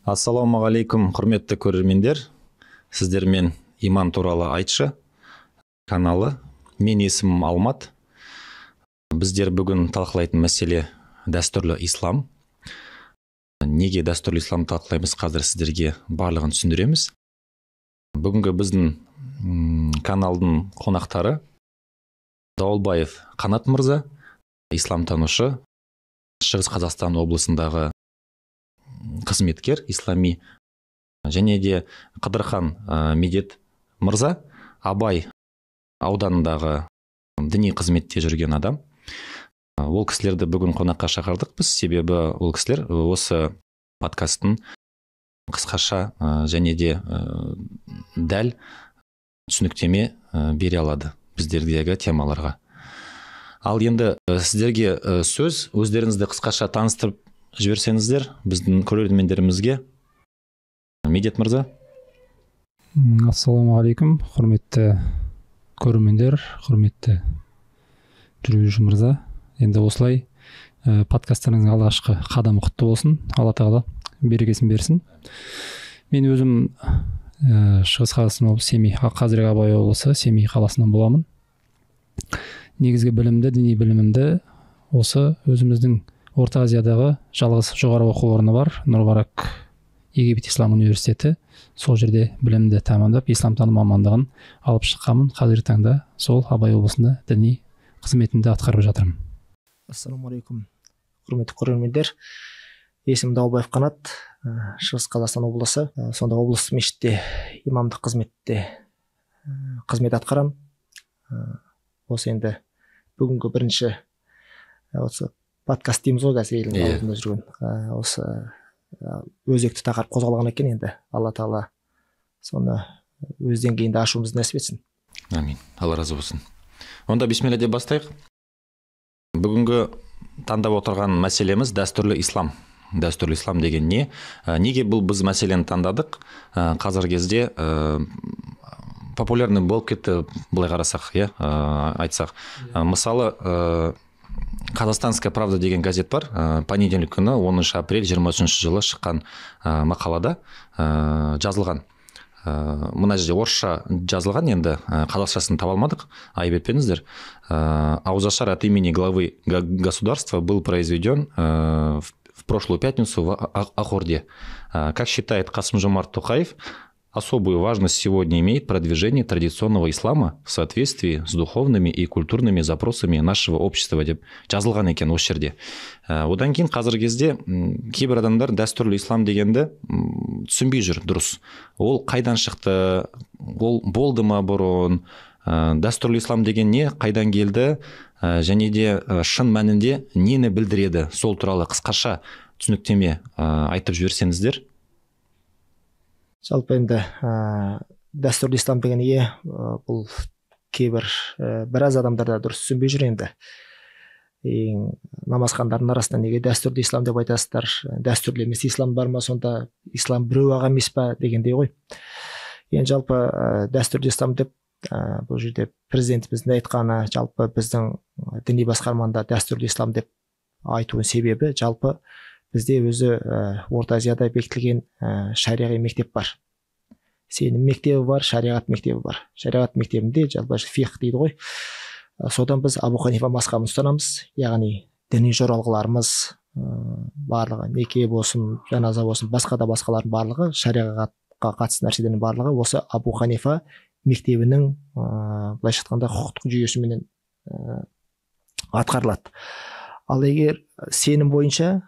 Ассалаумағалейкум, құрметті көрермендер. Сіздермен иман туралы айтшы каналы. Мен есімім Алмат. Біздер бүгін талқылайтын мәселе дәстүрлі ислам. Неге дәстүрлі ислам талқылаймыз, қазір сіздерге барлығын түсіндіреміз. Бүгінгі біздің каналдың қонақтары Дауылбаев Қанат мырза, исламтанушы, Шығыс Қазақстан облысындағы қызметкер, ислами, және де Қыдырхан Медет мырза, Абай ауданындағы діни қызметте жүрген адам. Ол кісілерді бүгін қонаққа шақырдық біз, себебі ол кісілер осы подкасттың қысқаша және де дәл түсініктеме бере алады біздердегі темаларға. Ал енді сіздерге сөз, өздеріңізді қысқаша таныстырып жіберсеңіздер біздің көрермендерімізге. Медет мырза. Ассалаумағалейкум, құрметті көрермендер, құрметті жүргізуші мырза. Енді осылай подкасттарыңыздың алғашқы қадамы құтты болсын. Алла тағала берекесін берсін. Мен өзім Шығыс Қазақстан облысы, Семей, қазіргі Абай облысы, Семей қаласынан боламын. Негізгі білімді, діни білімімді осы өзіміздің Орта Азиядағы жалғыз жоғары оқу орны бар, Нұр-Барак Египет Ислам университеті. Сол жерде білімді тәмамдап, исламтану мамандығын алып шыққанмын. Қазіргі таңда сол Абай облысында діни қызметімді атқарып жатырмын. Ассалаумағалейкум, құрметті көрермендер. Есімім Дауылбаев Қанат, Шығыс Қазақстан облысы. Сонда облыстық мешітте имамдық қызметте қызмет атқарам. Осы енді бүгінгі бірінші осы подкаст дейміз ғой, қазір елдің алдында жүрген. Осы өзекті тақырып қозғалған екен, енді Алла тағала соны өз деңгейінде ашуымызды нәсіп етсін. Амин. Алла разы болсын. Онда бисмилла деп бастайық. Бүгінгі таңдап отырған мәселеміз дәстүрлі ислам. Дәстүрлі ислам деген не? Неге бұл біз мәселені таңдадық? Қазіргі кезде популярный болып кетті, былай қарасақ, айтсақ. Мысалы, Казахстанская правда деген газет бар. Понедельник күні 10 апрель 23 жылы шыққан мақалада жазылған. Мына жерде орысша жазылған, енді қазақшасын таба алмадық, айып етпеңіздер. Аузашар от имени главы государства был произведен в прошлую пятницу в Ахорде. Как считает Касым-Жомарт Токаев, особую важность сегодня имеет продвижение традиционного ислама в соответствии с духовными и культурными запросами нашего общества деп жазылған екен осы жерде. Одан кейін қазіргі кезде кейбір адамдар дәстүрлі ислам дегенді түсінбей жүр дұрыс. Ол қайдан шықты, ол болды ма бұрын, дәстүрлі ислам деген не, қайдан келді, және де шын мәнінде нені білдіреді, сол туралы қысқаша түсініктеме айтып жіберсеңіздер. Жалпы енді дәстүрлі ислам деген бұл кейбір біраз адамдарда дұрыс түсінбей жүр енді. Намазхандардың арасында неге дәстүрлі ислам деп айтасыздар, дәстүрлі емес ислам бар ма, сонда ислам біреу аға емес па дегендей ғой. Енді жалпы дәстүрлі ислам деп бұл жерде президентіміздің айтқаны, жалпы біздің діни басқармада дәстүрлі ислам деп айтуын себебі, жалпы бізде өзі Орта Азияда бекітілген шариғи мектеп бар. Сенім мектебі бар, шариғат мектебі бар. Шариғат мектебінде жалпы фиқ дейді ғой. Содан біз Абу Ханифа мазхабын ұстанамыз, яғни діни жоралғыларымыз барлығы, неке болсын, жаназа болсын, басқа да басқалардың барлығы, шариғатқа қатысты нәрселердің барлығы осы Абу Ханифа мектебінің былайша айтқанда құқықтық жүйесіменен атқарылады. Ал егер сенім бойынша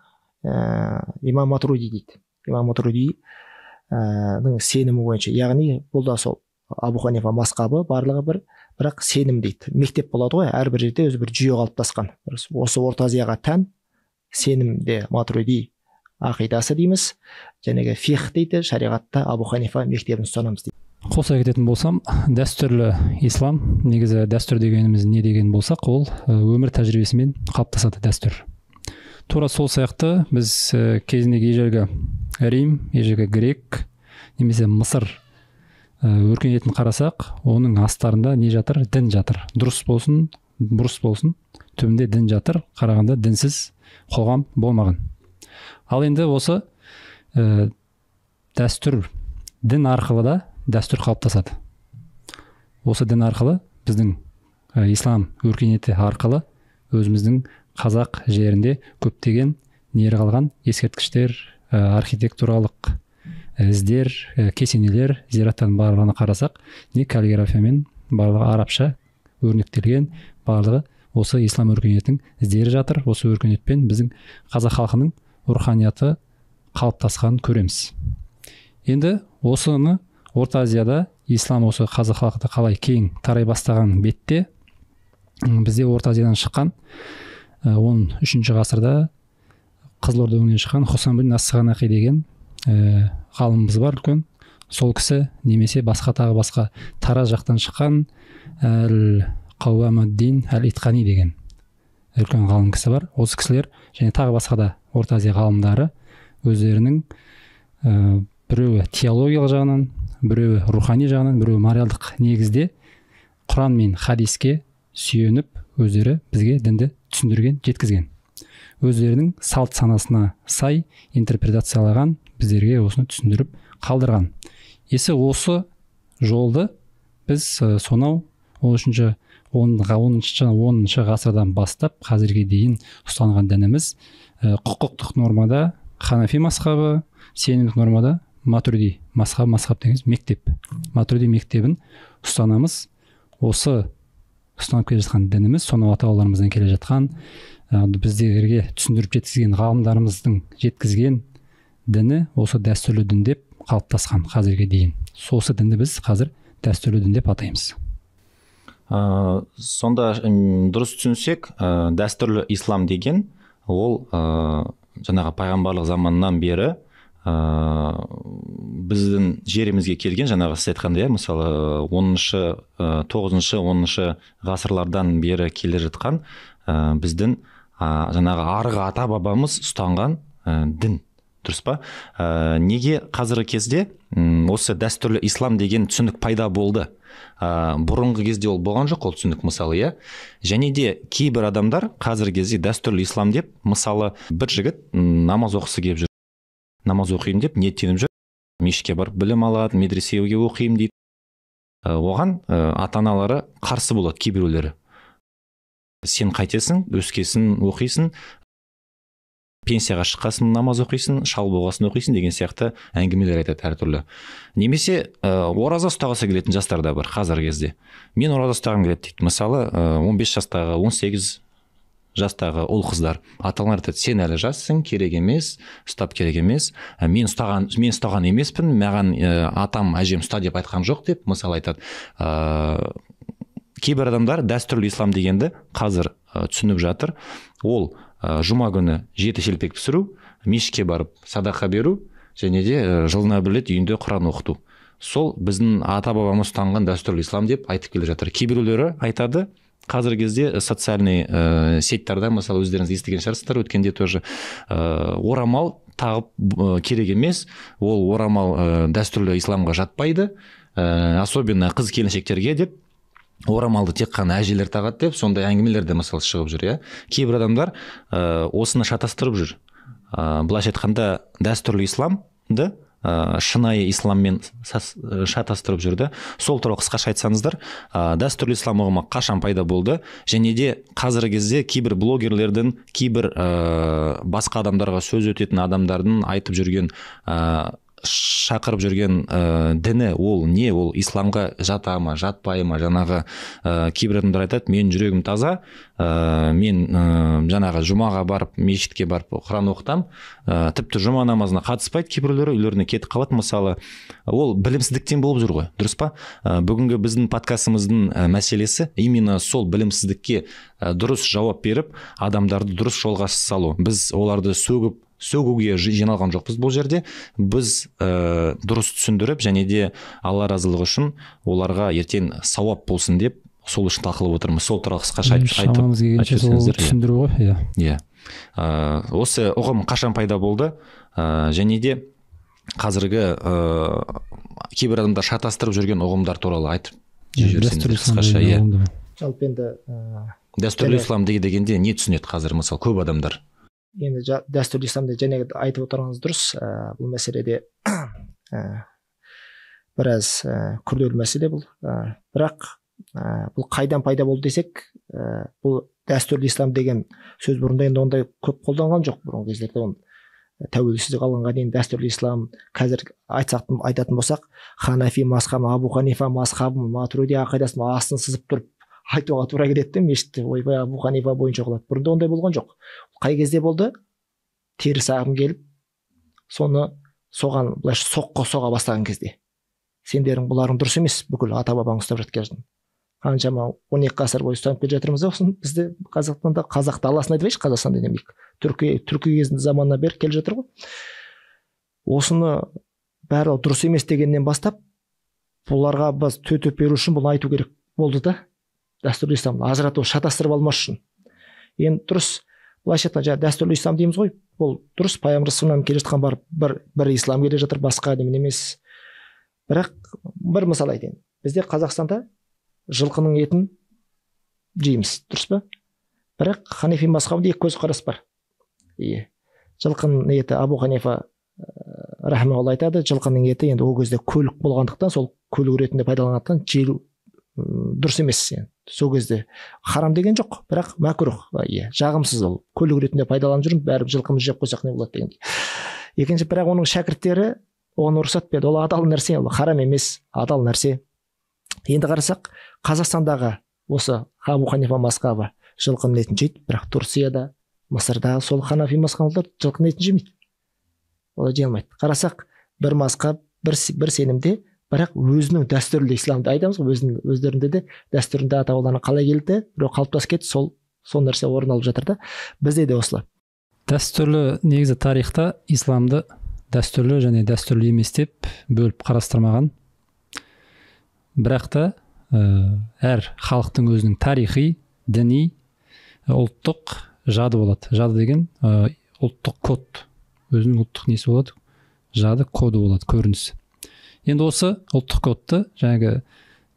имам Матуриди дейді. Имам Матуридидің сенімі бойынша, яғни бұл да сол Абу Ханифа мазхабы барлығы бір, бірақ сенім дейді. Мектеп болады ғой, әрбір жерде өзі бір жүйе қалыптасқан. Осы Орта Азияға тән сенімде Матуриди ақидасы дейміз, жәнегі фиқ дейді, шариғатта Абу Ханифа мектебін ұстанамыз дейді. Қоса кететін болсам, дәстүрлі ислам, негізі дәстүр дегеніміз не деген болсақ, ол өмір тәжірибесімен қалыптасады дәстүр. Тура сол сияқты біз кезіндегі ежелгі Рим, ежелгі Грек, немесе Мысыр өркениетін қарасақ, оның астарында не жатыр? Дін жатыр. Дұрыс болсын, бұрыс болсын, түбінде дін жатыр. Қарағанда дінсіз қоғам болмаған. Ал енді осы дәстүр, дін арқылы да дәстүр қалыптасады. Осы дін арқылы біздің ислам өркениеті арқылы өзіміздің қазақ жерінде көптеген нері қалған ескерткіштер, архитектуралық іздер, кесенелер, зираттардың барлығына қарасақ, не каллиграфиямен, барлығы арабша өрнектелген, барлығы осы ислам өркениетінің іздері жатыр. Осы өркениетпен біздің қазақ халқының руханияты қалыптасқанын көреміз. Енді осыны Орта Азияда ислам осы қазақ халқы қалай кең тарай бастаған бетте, бізде Орта Азиядан шыққан 13 ғасырда Қызылорда өңірінен шыққан Хусам бин Ас-Сағанақи деген ғалымымыз бар үлкен. Сол кісі немесе тағы басқа Тараз жақтан шыққан Әл-Қауамаддин Әл-Итқани деген үлкен ғалым кісі бар. Осы кісілер және тағы басқа да Орта Азия ғалымдары өздерінің біреуі теологиялық жағынан, біреуі рухани жағынан, біреуі моральдық негізде Құран мен хадиске сүйеніп өздері бізге дінді түсіндірген, жеткізген. Өздерінің салт санасына сай интерпретациялаған, біздерге осыны түсіндіріп қалдырған. Осы жолды біз сонау 10-10 ғасырдан бастап қазірге дейін ұстанған дініміз құқықтық нормада Ханафи мазхабы, сенімдік нормада Матурidi мазхаб дегеніміз мектеп. Матурidi мектебін ұстанамыз. Осы ұстанып келе жатқан дініміз, сонау ата-бабаларымыздан келе жатқан, біздерге түсіндіріп жеткізген ғалымдарымыздың жеткізген діні осы дәстүрлі дін деп қалыптасқан қазірге дейін. Осы дінді біз қазір дәстүрлі дін деп атаймыз. Сонда дұрыс түсінсек, дәстүрлі ислам деген ол жаңағы пайғамбарлық заманнан бері біздің жерімізге келген, жаңағы сіз айтқандай, мысалы 9-10 ғасырлардан бері келе жатқан біздің жаңағы арғы ата бабамыз ұстанған дін, дұрыс па? Неге қазіргі кезде осы дәстүрлі ислам деген түсінік пайда болды? Бұрынғы кезде ол болған жоқ, ол түсінік, мысалы, иә. Және де кейбір адамдар қазіргі кезде дәстүрлі ислам деп, мысалы, бір жігіт намаз оқысы келіп жүр, намаз оқимын деп ниеттеніп жүр, мешітке барып білім алады, медресеге оқимын дейді. Оған ата-аналары қарсы болады, кейбіреулері. Сен қайтесің, өскесін оқисың, пенсияға шыққасын намаз оқисың, шал болғасын оқисың деген сияқты әңгімелер айтады әртүрлі. Немесе ораза ұстағысы келетін жастар да бар қазіргі кезде. Мен ораза ұстағым келеді дейді. Мысалы 15 жастағы, 18 жастағы ұл қыздар аталар айтады, сен әлі жассың, керек емес, ұстап керек емес, мен ұстаған емеспін, маған атам әжем ұста деп айтқан жоқ деп мысалы айтады. Кейбір адамдар дәстүрлі ислам дегенді қазір түсініп жатыр. Ол жұма күні 7 шелпек пісіру, мешітке барып садақа беру, және де жылына бір рет үйінде Құран оқыту. Сол біздің ата-бабамыз ұстанған дәстүрлі ислам деп айтып келе жатыр. Кейбіреулері айтады, қазіргі кезде социальный сеттарда, мысалы, өздеріңіз естіген шығарсыздар, өткенде тоже орамал тағып керек емес, ол орамал дәстүрлі исламға жатпайды, особенно қыз келіншектерге деп, орамалды тек қана әжелер тағады деп, сондай әңгімелер де мысалы шығып жүр, иә. Кейбір адамдар осыны шатастырып жүр. Былайша айтқанда дәстүрлі исламды шынайы исламмен шатастырып жүрді. Сол туралы қысқаша айтсаңыздар, дәстүрлі ислам ұғымы қашан пайда болды, және де қазіргі кезде кейбір блогерлердің, кейбір басқа адамдарға сөз өтетін адамдардың айтып жүрген, шақырып жүрген діні ол не, ол исламға жата ма, жатпай ма? Жаңағы кейбір адамдар айтады, мен жүрегім таза, мен жаңағы жұмаға барып, мешітке барып Құран оқытам, тіпті жұма намазына қатыспайды, кейбіреулері үйлеріне кетіп қалады. Мысалы, ол білімсіздіктен болып жүр ғой, дұрыс па? Бүгінгі біздің подкастымыздың мәселесі именно сол білімсіздікке дұрыс жауап беріп, адамдарды дұрыс жолға салу. Біз оларды сөгуге жиналған жоқпыз бұл жерде. Біз дұрыс түсіндіріп, және де Алла разылығы үшін оларға ертең сауап болсын деп, сол үшін талқылап отырмыз. Сол туралы қысқаша айтып түсіндіру ғой. Иә. Осы ұғым қашан пайда болды, және де қазіргі кейбір адамдар шатастырып жүрген ұғымдар туралы айтып жіберсеңіздер қысқаша. Жалпы енді дәстүрлі ислам дегенде не түсінеді қазір, мысалы, көп адамдар? Енді дәстүрлі исламды және айтып отырғаныңыз дұрыс. Бұл мәселеде біраз күрделі мәселе бұл. Бірақ бұл қайдан пайда болды десек, бұл дәстүрлі ислам деген сөз бұрында енді ондай көп қолданған жоқ. Бұрынғы кездерде оны тәуелсіздік алғанға дейін дәстүрлі ислам, қазір айтатын болсақ, Ханафи мазхабы, Абу Ханифа мазхабы, Матуриди ақидасын астын сызып тұрып айтуға тура келеді, мешітте ойбай Абу Ханифа бойынша қылады. Бұрында ондай болған жоқ. Қай кезде болды? Теріс ағым келіп, соған былайша соға бастаған кезде. Сендерің бұларың дұрыс емес, бүкіл ата бабаң ұстап жатқан. Қаншама 12 ғасыр бойы ұстанып келе жатырмыз осыны бізді Қазақстанда, қазақ даласын айтып айтшы, Қазақстанда демейік. Түркі кезінде заманынан бері келе жатыр ғой. Осыны бәрі дұрыс емес дегеннен бастап, бұларға біз төтеп беру үшін бұны айту керек болды да. Дәстүрлі исламды ажырату, шатастырып алмас үшін. Енді дұрыс, былайша айтқанда дәстүрлі ислам дейміз ғой. Бұл дұрыс, пайғамбар суннан келе жатқан бір ислам келе жатыр, басқа демен емес. Бірақ бір мысал айтайын. Бізде Қазақстанда жылқының етін жейміз, дұрыс па? Бірақ Ханефи мазхабында екі көзқарас бар. Жылқының еті, Абу Ханифа рахмаулла айтады, жылқының еті енді ол кезде көлік болғандықтан, сол көлік ретінде пайдаланғандықтан жеу дұрыс емес. Сол кезде харам деген жоқ, бірақ мәкрух, жағымсыз ол. Көлік ретінде пайдаланып жүрміз, бәрі жылқымыз жеп қойсақ не болады дегендей. Екінші, бірақ оның шәкірттері оған рұқсат берді. Ол адал нәрсе, ол харам емес, адал нәрсе. Енді қарасақ, Қазақстандағы осы Абу Ханифа мазхабы жылқының етін жейді, бірақ Турцияда, Мысырда сол Ханафи мазхабылар жылқының етін жемейді. Олар жей алмайды. Қарасақ, бір мазхаб, бір сенімде, бірақ өзінің дәстүрлі исламды айтамыз ғой, өздерінде де дәстүрінде ата-бабаларының қалай келді, біреу қалыптасып кетті, сол нәрсе орын алып жатыр да. Бізде де осылай. Дәстүрлі негізі тарихта исламды дәстүрлі және дәстүрлі емес деп бөліп қарастырмаған. Бірақ та әр халықтың өзінің тарихи, діни, ұлттық жады болады. Жады деген ұлттық код. Өзінің ұлттық несі болады? Жады коды болады, көрінісі. Енді осы ұлттық кодты жаңағы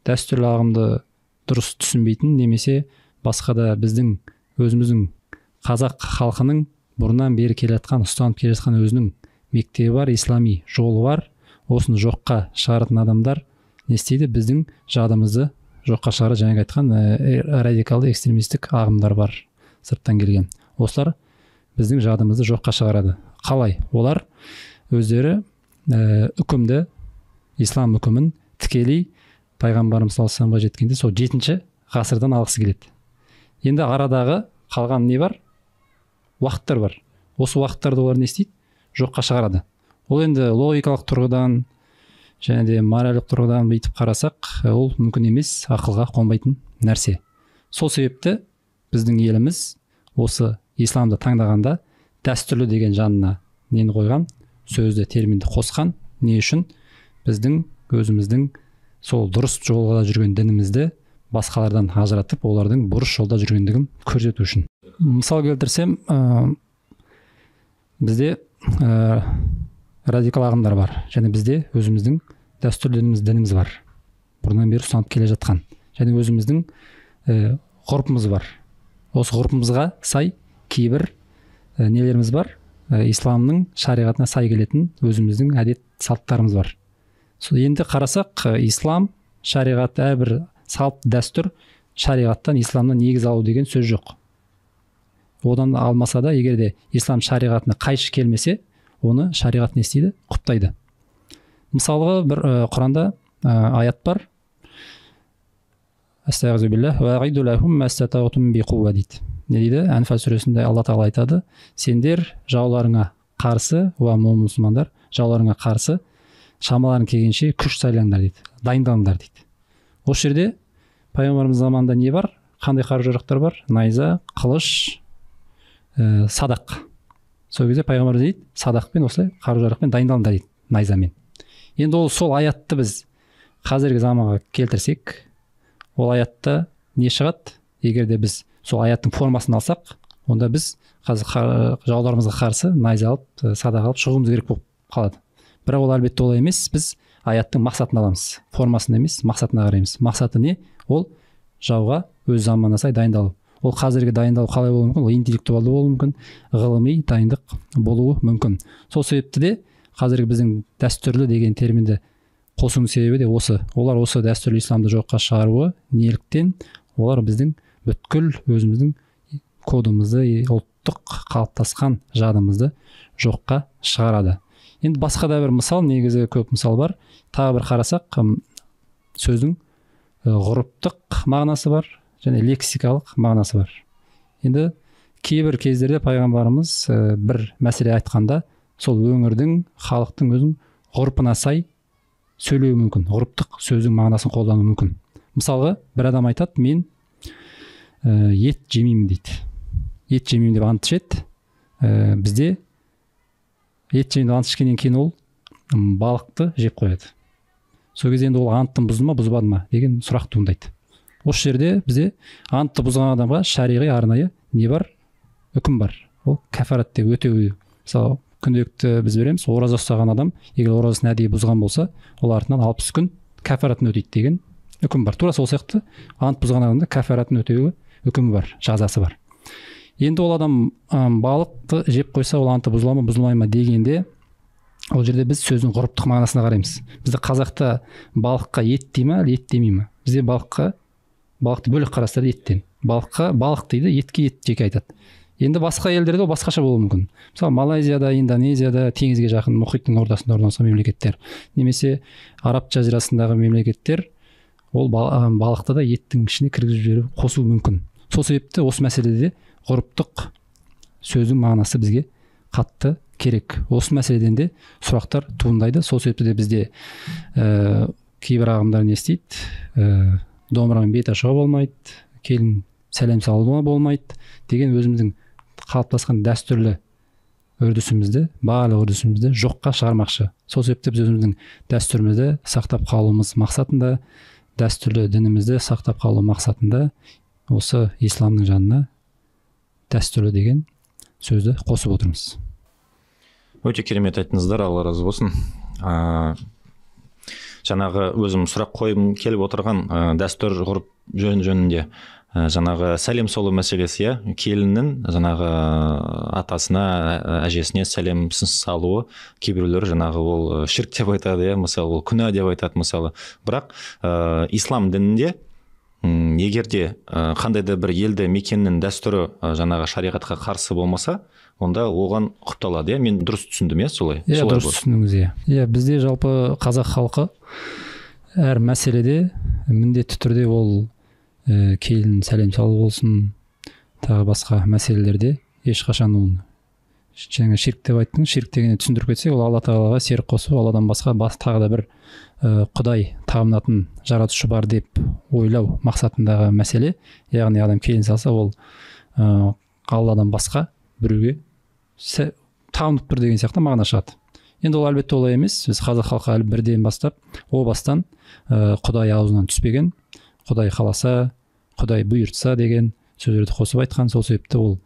дәстүрлі ағымды дұрыс түсінбейтін немесе басқа да біздің өзіміздің қазақ халқының бұрыннан бері келе жатқан, ұстанып келе жатқан өзінің мектебі бар, ислами жолы бар. Осыны жоққа шығаратын адамдар не істейді? Біздің жадымызды жоққа шығарады. Жаңағы айтқан радикалды экстремистік ағымдар бар, сырттан келген. Осылар біздің жадымызды жоққа шығарады. Қалай? Олар өздері үкімді, ислам үкімін тікелей пайғамбарымыз саллаллаху алейхи вассаламға жеткенде сол 7-ші ғасырдан алғысы келеді. Енді арадағы қалған не бар? Уақыттар бар. Осы уақыттарды олар не істейді? Жоққа шығарады. Ол енді логикалық тұрғыдан және де моральдық тұрғыдан бүйтіп қарасақ, ол мүмкін емес, ақылға қонбайтын нәрсе. Сол себепті біздің еліміз осы исламды таңдағанда дәстүрлі деген жанына нені қойған? Сөзді, терминді қосқан. Не үшін? Біздің өзіміздің сол дұрыс жолда жүрген дінімізді басқалардан ажыратып, олардың бұрыс жолда жүргендігін көрсету үшін. Мысал келтірсем, бізде радикал ағымдар бар, және бізде өзіміздің дәстүрлі дініміз бар. Бұрыннан бері ұстанып келе жатқан. Және өзіміздің ғұрпымыз бар. Осы ғұрпымызға сай кейбір нелеріміз бар. Исламның шариғатына сай келетін өзіміздің әдет салттарымыз бар. Енді қарасақ, ислам, шариғат, әрбір салт, дәстүр шариғаттан, исламнан негіз алу деген сөз жоқ. Одан алмаса да, егер де ислам шариғатына қайшы келмесе, оны шариғат не істейді? Құптайды. Мысалға бір Құранда аят бар. Астағфируллах ва ғиду лахум мастатағтум биқуа дейді. Не дейді? Әнфал сүресінде Алла Тағала айтады: сендер жауларыңа қарсы, мұсылмандар, жауларыңа қарсы шамаларың келгенше күш сайлаңдар дейді, дайындалыңдар дейді. Осы жерде пайғамбарымыз заманында не бар? Қандай қару-жарақтар бар? Найза, қылыш, садақ. Сол кезде пайғамбар дейді, садақпен осылай қару-жарақпен дайындалыңдар дейді, найзамен. Енді ол сол аятты біз қазіргі заманға келтірсек, ол аятта не шығады? Егер де біз сол аяттың формасын алсақ, онда біз қазір жауларымызға қарсы найза алып, садақ алып шығуымыз керек болып қалады. Бірақ ол әлбетте олай емес. Біз аяттың мақсатын аламыз, формасын емес, мақсатына қараймыз. Мақсаты не? Ол жауға өз заманына сай дайындалу. Ол қазіргі дайындалу қалай болуы мүмкін? Ол интеллектуалды болуы мүмкін, ғылыми дайындық болуы мүмкін. Сол себепті де қазіргі біздің дәстүрлі деген терминді қосуының себебі де осы. Олар осы дәстүрлі исламды жоққа шығаруы неліктен? Олар біздің бүткіл өзіміздің кодымызды, ұлттық қалыптасқан жадымызды жоққа шығарады. Енді басқа да бір мысал, негізі көп мысал бар. Тағы бір қарасақ, сөздің ғұрыптық мағынасы бар және лексикалық мағынасы бар. Енді кейбір кездерде пайғамбарымыз бір мәселе айтқанда, сол өңірдің, халықтың өзінің ғұрпына сай сөйлеуі мүмкін, ғұрыптық сөздің мағынасын қолдану мүмкін. Мысалға, бір адам айтады, мен ет жемеймін дейді. Ет жемеймін деп ант ішеді. Бізде ет жемеймін деп ант ішкеннен кейін ол балықты жеп қояды. Сол кезде енді ол анттың бұзды ма, бұзбады ма деген сұрақ туындайды. Осы жерде бізде антты бұзған адамға шариғи арнайы не бар? Үкім бар. Ол кәфарат деп өтеу. Мысалы, күнделікті біз береміз, ораза ұстаған адам, егер оразасын әдейі бұзған болса, ол артынан 60 күн кәфаратын өтейді деген үкім бар. Тура сол сияқты ант бұзған адамда кәфаратын өтеуі үкімі бар, жазасы бар. Енді ол адам балықты жеп қойса, ол анты бұзыла ма, бұзылмай ма дегенде, ол жерде біз сөздің ғұрыптық мағынасына қараймыз. Бізде қазақта балыққа ет дей ме, ет демей ме? Бізде балықты бөлек қарастырады еттен. Балыққа балық дейді, етке ет жеке айтады. Енді басқа елдерде ол басқаша болуы мүмкін. Мысалы, Малайзияда, Индонезияда, теңізге жақын мұхиттың ортасында орналасқан мемлекеттер, немесе Араб жазирасындағы мемлекеттер, ол балықты да еттің ішіне кіргізіп жіберіп қосуы мүмкін. Сол себепті осы мәселеде ғұрыптық сөздің мағынасы бізге қатты керек. Осы мәселеден де сұрақтар туындайды. Сол себепті де бізде кейбір ағымдар не істейді? Домбырамен бет ашуға болмайды, келін сәлем салуға болмайды деген өзіміздің қалыптасқан дәстүрлі үрдісімізді, барлық үрдісімізді жоққа шығармақшы. Сол себепті біз өзіміздің дәстүрімізді сақтап қалуымыз мақсатында, дәстүрлі дінімізді сақтап қалу мақсатында осы исламның жанына дәстүрлі деген сөзді қосып отырмыз. Өте керемет айттыңыздар, Алла разы болсын. Жаңағы өзім сұрақ қойым келіп отырған дәстүр ғұрып жөнінде жаңағы сәлем салу мәселесі, келіннің жаңағы атасына, әжесіне сәлем салуы, кейбіреулер жаңағы ол ширк деп айтады, мысалы ол күнә деп айтады мысалы. Бірақ ислам дінінде егерде қандай да бір елді мекеннің дәстүрі жаңағы шариғатқа қарсы болмаса, онда оған құпталады. Мен дұрыс түсіндім, солай? Дұрыс түсіндіңіз. Бізде жалпы қазақ халқы әр мәселеде міндетті түрде ол келін сәлем салу болсын, тағы басқа мәселелерде ешқашан оны жаңа ширк деп айттың, ширк дегенді түсіндіріп кетсек, ол Алла тағалаға серік қосу, Алладан басқа тағы да бір құдай табынатын жаратушы бар деп ойлау мақсатындағы мәселе. Яғни адам келін салса, ол Алладан басқа біреуге табынып тұр деген сияқты мағына шығады. Енді ол әлбетте олай емес. Біз қазақ халқы әлі бірден бастап, о бастан құдай аузынан түспеген, құдай қаласа, құдай бұйыртса деген сөздерді қосып айтқан. Сол себепті ол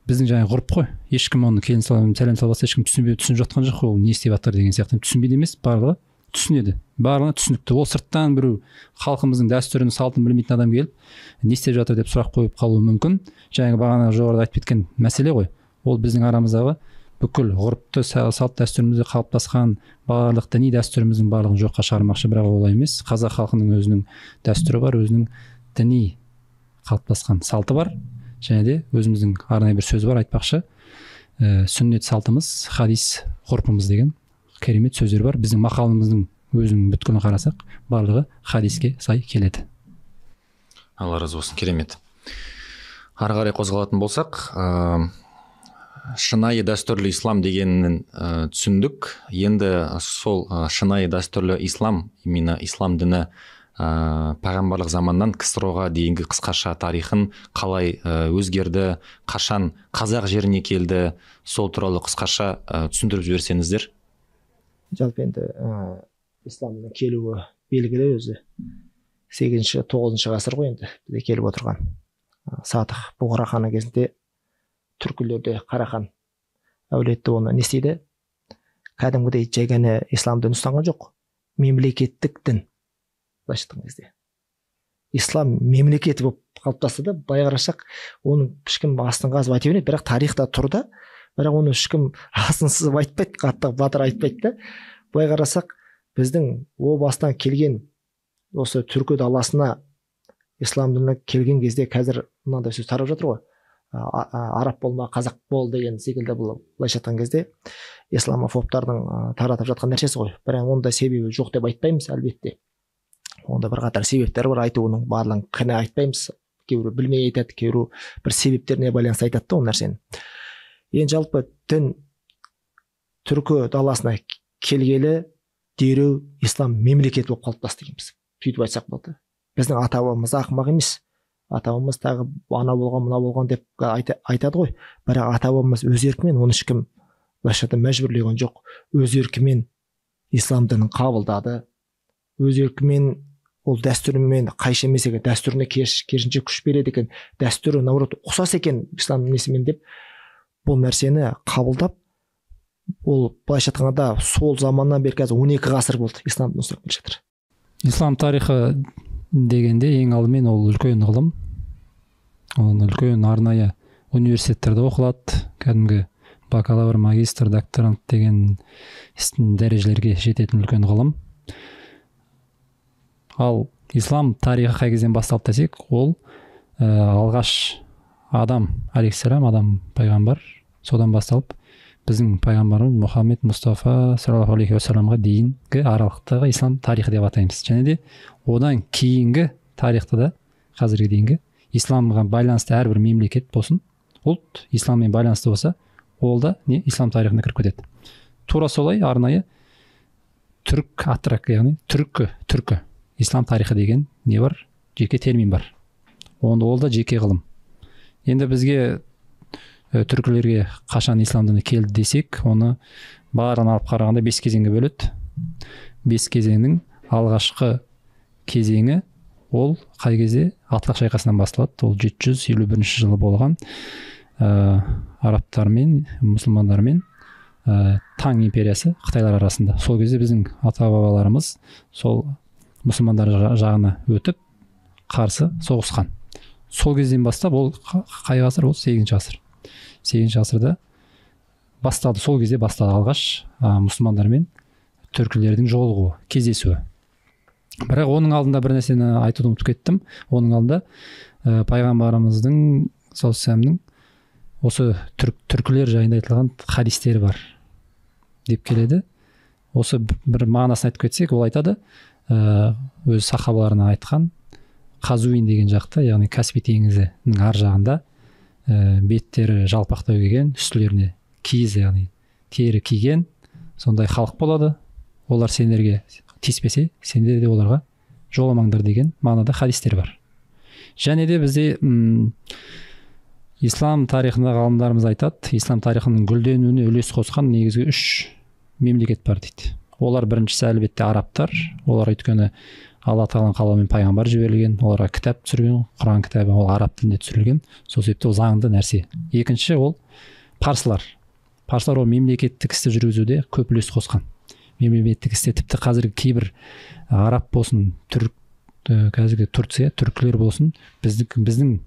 біздің жаңа ғұрып қой. Ешкім оны келін сәлем салбаса ешкім түсініп жатқан жоқ. Ол не істеп жатыр деген сияқты түсінбейді емес, барлығы түсінеді. Барлығы түсінікті. Ол сырттан біреу халқымыздың дәстүрін, салтын білмейтін адам келіп, не істеп жатыр деп сұрақ қойып қалуы мүмкін. Жаңағы бағана жоғарыда айтып кеткен мәселе ғой. Ол біздің арамыздағы бүкіл ғұрыпты, салт дәстүрімізде қалыптасқан барлық діни дәстүріміздің барлығын жоққа шығармақшы, бірақ олай емес. Қазақ халқының өзінің дәстүрі бар, өзінің діни қалыптасқан салты бар, және де өзіміздің арнайы бір сөз бар, айтпақшы, сүннет салтымыз, хадис ғұрпымыз деген керемет сөздер бар. Біздің мақалымыздың өзінің бүткілін қарасақ, барлығы хадиске сай келеді. Алла разы болсын, керемет. Ары қарай қозғалатын болсақ, шынайы дәстүрлі ислам дегенін түсіндік. Енді сол шынайы дәстүрлі ислам, именно ислам діні пайғамбарлық заманнан КСРО-ға дейінгі қысқаша тарихын қалай өзгерді, қашан қазақ жеріне келді, сол туралы қысқаша түсіндіріп жіберсеңіздер. Жалпы енді исламның келуі белгілі, өзі 8-9 ғасыр ғой енді бізде келіп отырған. Садық Бұғра ханы кезінде түркілерде Қарахан әулеті оны не істейді? Кәдімгідей жай ғана ислам дінін ұстанған жоқ, мемлекеттік дін. Былайша айтқан кезде ислам мемлекеті болып қалыптасты да, былай қарасақ оның ешкім астын қазып айта бермейді, бірақ тарихта тұр да, бірақ оны ешкім асын сызып айтпайды, қатты батыр айтпайды да. Былай қарасақ, біздің о бастан келген осы түркі даласына ислам дініне келген кезде қазір мынандай сөз тарап жатыр ғой, араб болма қазақ бол деген секілді. Бұл былайша айтқан кезде исламофобтардың таратып жатқан нәрсесі ғой. Бірақ ондай себебі жоқ деп айтпаймыз, әлбетте. Онда бірқатар себептер бар, айтуының барлығын қана айтпаймыз. Кейбірі білмей айтады, кейбірі бір себептеріне байланысты айтады да ол нәрсені. Енді жалпы дін түркі даласына келгелі дереу ислам мемлекеті болып қалыптасты дейміз. Сөйтіп айтсақ болады. Біздің ата бабамыз ақымақ емес. Ата бабамыз тағы ана болған, мына болған деп айтады ғой. Бірақ ата бабамыз өз еркімен, оны ешкім былайша мәжбүрлеген жоқ. Өз еркімен ислам дінін қабылдады. Өз еркімен ол дәстүрімен қайшы емес екен, дәстүріне керісінше күш береді екен, дәстүрі наоборот ұқсас екен ислам несімен деп бұл нәрсені қабылдап, ол былайша айтқанда сол заманнан бері қазір 12 ғасыр болды ислам ұстап келе жатыр. Ислам тарихы дегенде ең алдымен ол үлкен ғылым, ол үлкен арнайы университеттерде оқылады, кәдімгі бакалавр, магистр, докторант деген дәрежелерге жететін үлкен ғылым. Ал ислам тарихы қай кезден басталды десек, ол алғаш адам алейхиссалам, адам пайғамбар, содан басталып біздің пайғамбарымыз Мұхаммед Мұстафа саллаллаху алейхи уассаламға дейінгі аралықтағы ислам тарихы деп атаймыз. Және де одан кейінгі тарихты да қазірге дейінгі исламға байланысты әрбір мемлекет болсын, ұлт исламмен байланысты болса, ол да ислам тарихына кіріп кетеді. Тура солай арнайы түрк атрак, яғни түркі ислам тарихы деген не бар? Жеке термин бар. Ол да жеке ғылым. Енді бізге түркілерге қашан ислам діні келді десек, оны барын алып қарағанда 5 кезеңге бөледі. 5 кезеңнің алғашқы кезеңі ол қай кезде? Атлақ шайқасынан басталады. Ол 751 жылы болған арабтармен, мұсылмандармен Таң империясы Қытайлар арасында. Сол кезде біздің ата-бабаларымыз сол мұсылмандар жағына өтіп қарсы соғысқан. Сол кезден бастап ол қай ғасыр? Ол 8-ші ғасыр. 8-ші ғасырда басталды. Сол кезде басталды алғаш мұсылмандар мен түркілердің жолығуы, кездесуі. Бірақ оның алдында бір нәрсені айтуды ұмытып кеттім. Оның алдында пайғамбарымыздың саллаллаху осы түркілер жайында айтылған хадистері бар деп келеді. Осы бір мағынасын айтып кетсек, ол айтады, өз сахабаларына айтқан, Қазуин деген жақта, яғни Каспий теңізінің ар жағында беттері жалпақтау келген, үстілеріне киіз, яғни тері киген сондай халық болады. Олар сендерге тиіспесе, сендер де оларға жоламаңдар деген мағынада хадистер бар. Және де бізде ислам тарихында ғалымдарымыз айтады, ислам тарихының гүлденуіне үлес қосқан негізгі 3 мемлекет бар дейді. Олар біріншісі әлбетте арабтар. Олар өйткені Алла тағаланың қалауымен пайғамбар жіберілген, оларға кітап түсірген, Құран кітабы ол араб тілінде түсірілген. Сол себепті ол заңды нәрсе. Екінші ол парсылар. Парсылар ол мемлекеттік істі жүргізуде көп үлес қосқан. Мемлекеттік істе тіпті қазіргі кейбір араб болсын, қазіргі Турция, түркілер болсын, біздің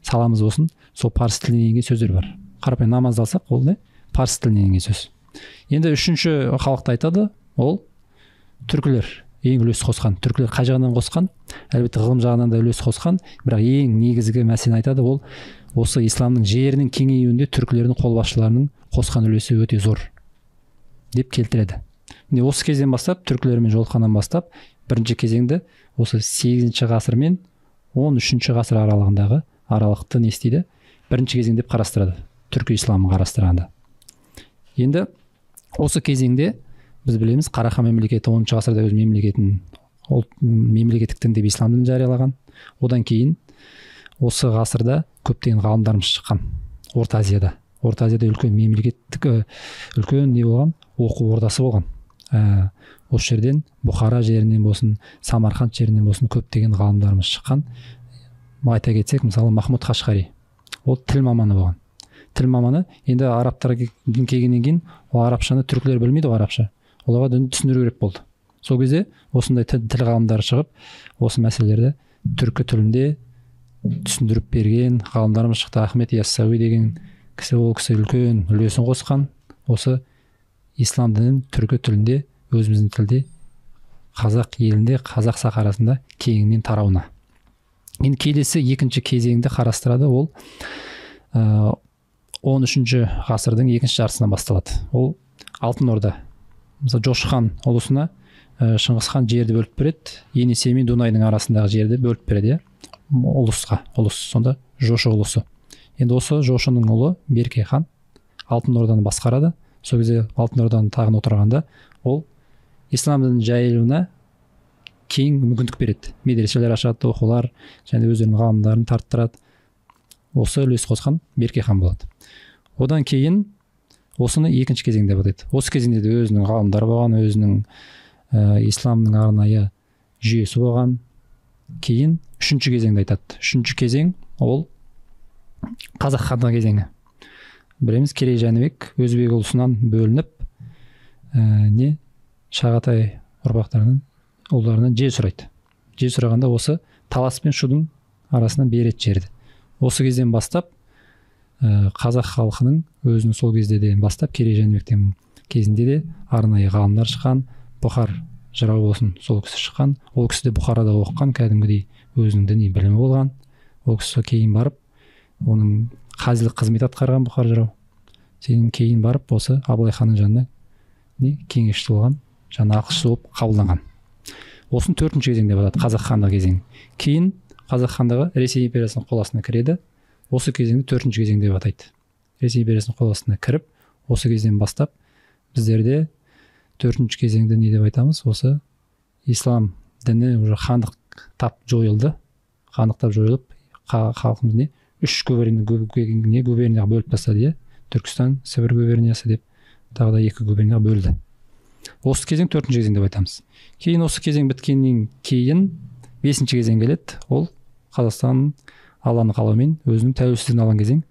саламыз болсын, сол парсы тілінен енген сөздер бар. Қарапайым намазды алсақ, ол не? Парсы тілінен енген сөз. Енді үшінші халықты айтады, ол түркілер. Ең үлес қосқан. Түркілер қай жағынан қосқан? Әлбетте ғылым жағынан да үлес қосқан, бірақ ең негізгі мәселені айтады, ол осы исламның жерінің кеңеюінде түркілердің қолбасшыларының қосқан үлесі өте зор деп келтіреді. Осы кезден бастап, түркілермен жолыққаннан бастап, бірінші кезеңді осы 8-ші ғасыр мен 13-ші ғасыр аралығындағы аралықты не істейді? Бірінші кезең деп қарастырады. Түркі исламын қарастырғанда. Енді осы кезеңде біз білеміз, Қарахан мемлекеті 10-ші ғасырда өз мемлекетін, мемлекеттік дін деп ислам дінін жариялаған. Одан кейін осы ғасырда көптеген ғалымдарымыз шыққан Орта Азияда. Орта Азияда үлкен мемлекеттік, үлкен не болған? Оқу ордасы болған. Осы жерден Бұхара жерінен болсын, Самарқанд жерінен болсын көптеген ғалымдарымыз шыққан. Айта кетсек, мысалы Махмуд Қашқари. Ол тіл маманы болған. Тіл маманы, енді арабтарға дін келгеннен кейін, ол арабшаны түркілер білмейді, арабша. Оларға дінді түсіндіру керек болды. Сол кезде осындай тіл ғалымдары шығып, осы мәселелерді түркі тілінде түсіндіріп берген ғалымдарымыз шықты. Ахмет Яссауи деген ол кісі үлкен үлесін қосқан осы ислам дінін түркі тілінде, өзіміздің тілде, қазақ елінде, қазақ сахарасында кеңінен тарауына. Енді келесі екінші кезеңді қарастырады, ол 13-ші ғасырдың екінші жартысынан басталады. Ол Алтын Орда. Мысалы Жошы хан ұлысына Шыңғыс хан жерді бөліп береді, Енесей мен Дунайдың арасындағы жерді бөліп береді, ұлыс, сонда Жошы ұлысы. Енді осы Жошының ұлы Берке хан Алтын Орданы басқарады. Сол кезде Алтын Орданың тағына отырғанда ол ислам дінінің жайылуына кең мүмкіндік береді. Медреселер ашады, оқулар, және өздерінің ғалымдарын тарттырады. Осы үлес қосқан Берке хан болады. Одан кейін осыны екінші кезеңде болады. Осы кезеңде де өзінің ғалымдары болған, өзінің исламның арнайы жүйесі болған. Кейін үшінші кезеңді айтады. Үшінші кезең ол Қазақ хандығы кезеңі. Білеміз, Керей Жәнібек Өзбек ұлысынан бөлініп, Шағатай ұрпақтарының ұлдарынан жер сұрайды. Жер сұрағанда осы талас пен шудың арасынан береді жерді. Осы кезден бастап қазақ халқының өзінің сол кезден бастап Керей Жәнібектен кезінде де арнайы ғалымдар шыққан, Бұхар жырау болсын, сол кісі шыққан. Ол кісі де Бұхарада оқыған, кәдімгідей өзінің діни білімі болған. Ол кісі кейін барып оның қазылық қызмет атқарған Бұхар жырау. Сенен кейін барып осы Абылай ханның жанына кеңесші болған, жаңа ақылшы болып қабылданған. Осының төртінші кезеңде болады, Қазақ хандығы кезеңі. Кейін Қазақ хандығы Ресей империясының қол астына кіреді. Осы кезеңді төртінші кезең деп атайды. Ресей империясының қол астына кіріп, осы кезден бастап біздерде төртінші кезеңді не деп айтамыз? Осы ислам діні уже хандық тап жойылды. Хандықтап жойылып, халқымыз үш губернияға бөліп тастады. Түркістан, Сібір губерниясы деп тағы да екі губернияға бөлді. Осы кезең төртінші кезең деп айтамыз. Кейін осы кезең біткеннен кейін бесінші кезең келеді. Ол Қазақстан Алланың қалауымен өзінің тәуелсіздігін алған кезең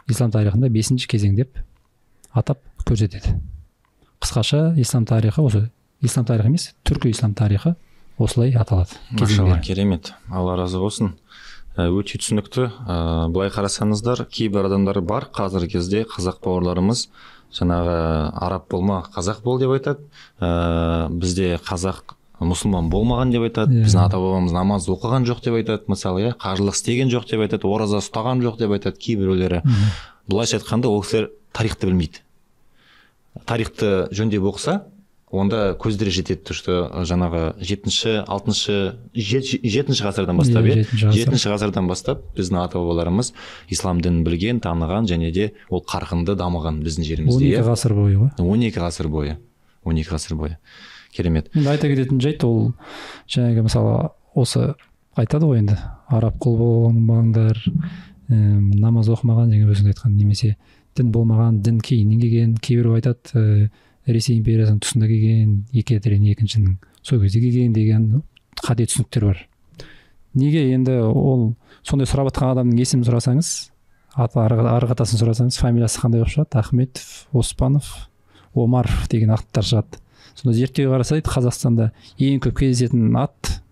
ислам тарихында бесінші кезең деп атап көрсетеді. Қысқаша ислам тарихы осы, ислам тарихы емес, түркі ислам тарихы осылай аталады. Машалла, керемет. Алла разы болсын. Өте түсінікті. Былай қарасаңыздар, кейбір адамдар бар қазіргі кезде, қазақ бауырларымыз жаңағы араб болма, қазақ бол деп айтады. Бізде қазақ мұсылман болмаған деп айтады. Біздің ата бабамыз намаз оқыған жоқ деп айтады. Мысалы, қажылық істеген жоқ деп айтады, ораза ұстаған жоқ деп айтады кейбіреулері. Былайша айтқанда, ол кісілер тарихты білмейді. Тарихты жөндеп оқыса, онда көздері жетеді, что жаңағы 7-ші ғасырдан бастап, 7-ші ғасырдан бастап біздің ата бабаларымыз ислам дінін білген, таныған, және де ол қарқынды дамыған біздің жерімізде. 12 ғасыр бойы ғой? 12 ғасыр бойы. 12 ғасыр бойы. Керемет. Енді айта кететін жайт, ол жаңағы мысалы осы айтады ғой, енді араб құл болмаңдар, намаз оқымаған, және өзіңіз айтқан, немесе дін болмаған, дін кейіннен келген. Кейбір айтады Ресей империясының тұсында келген, Екатерин екіншінің сол кезде келген деген қате түсініктер бар. Неге енді ол сондай сұрап жатқан адамның есімін сұрасаңыз, арғы атасын сұрасаңыз, фамилиясы қандай болып шығады? Ахметов, Оспанов, Омаров деген аттар шығады. Сонда зерттеуге қарасайды, Қазақстанда ең көп кездесетін ат,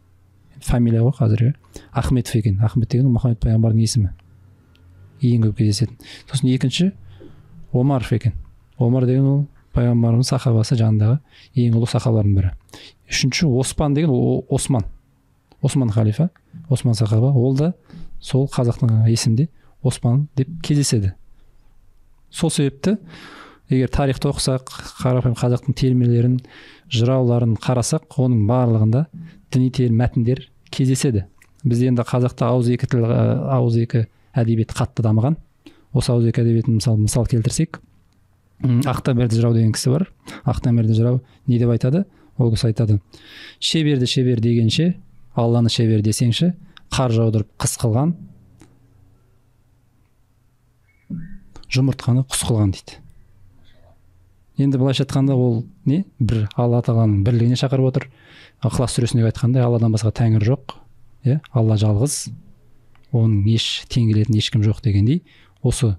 фамилия ғой қазіргі, Ахметов екен. Ахмет деген Мұхаммед пайғамбардың есімі. Ең көп кездесетін. Сосын екінші Омаров екен. Омар деген ол пайғамбарымыз сахабасы жанындағы ең ұлы сахабалардың бірі. Үшінші Оспан деген Осман. Осман халифа, Осман сахаба, ол да сол қазақтың есімде Оспан деп кездеседі. Сол себепті егер тарихты оқысақ, қарапайым қазақтың термелерін, жырауларын қарасақ, оның барлығында діни мәтіндер кездеседі. Бізде енді қазақта ауызекі әдебиет қатты дамыған. Осы ауызекі әдебиетін мысал келтірсек, Ақтамберді жырау деген кісі бар. Ақтамберді жырау не деп айтады? Ол кісі айтады: шеберді шебер дегенше, Алланы шебер десеңші, қар жаудырып қыс қылған, жұмыртқаны құс қылған дейді. Енді былайша айтқанда ол не? Бір Алла тағаланың бірлігіне шақырып отыр. Ықылас сүресіндегі айтқандай, Алладан басқа тәңір жоқ, Алла жалғыз, оның еш тең келетін ешкім жоқ дегендей, осы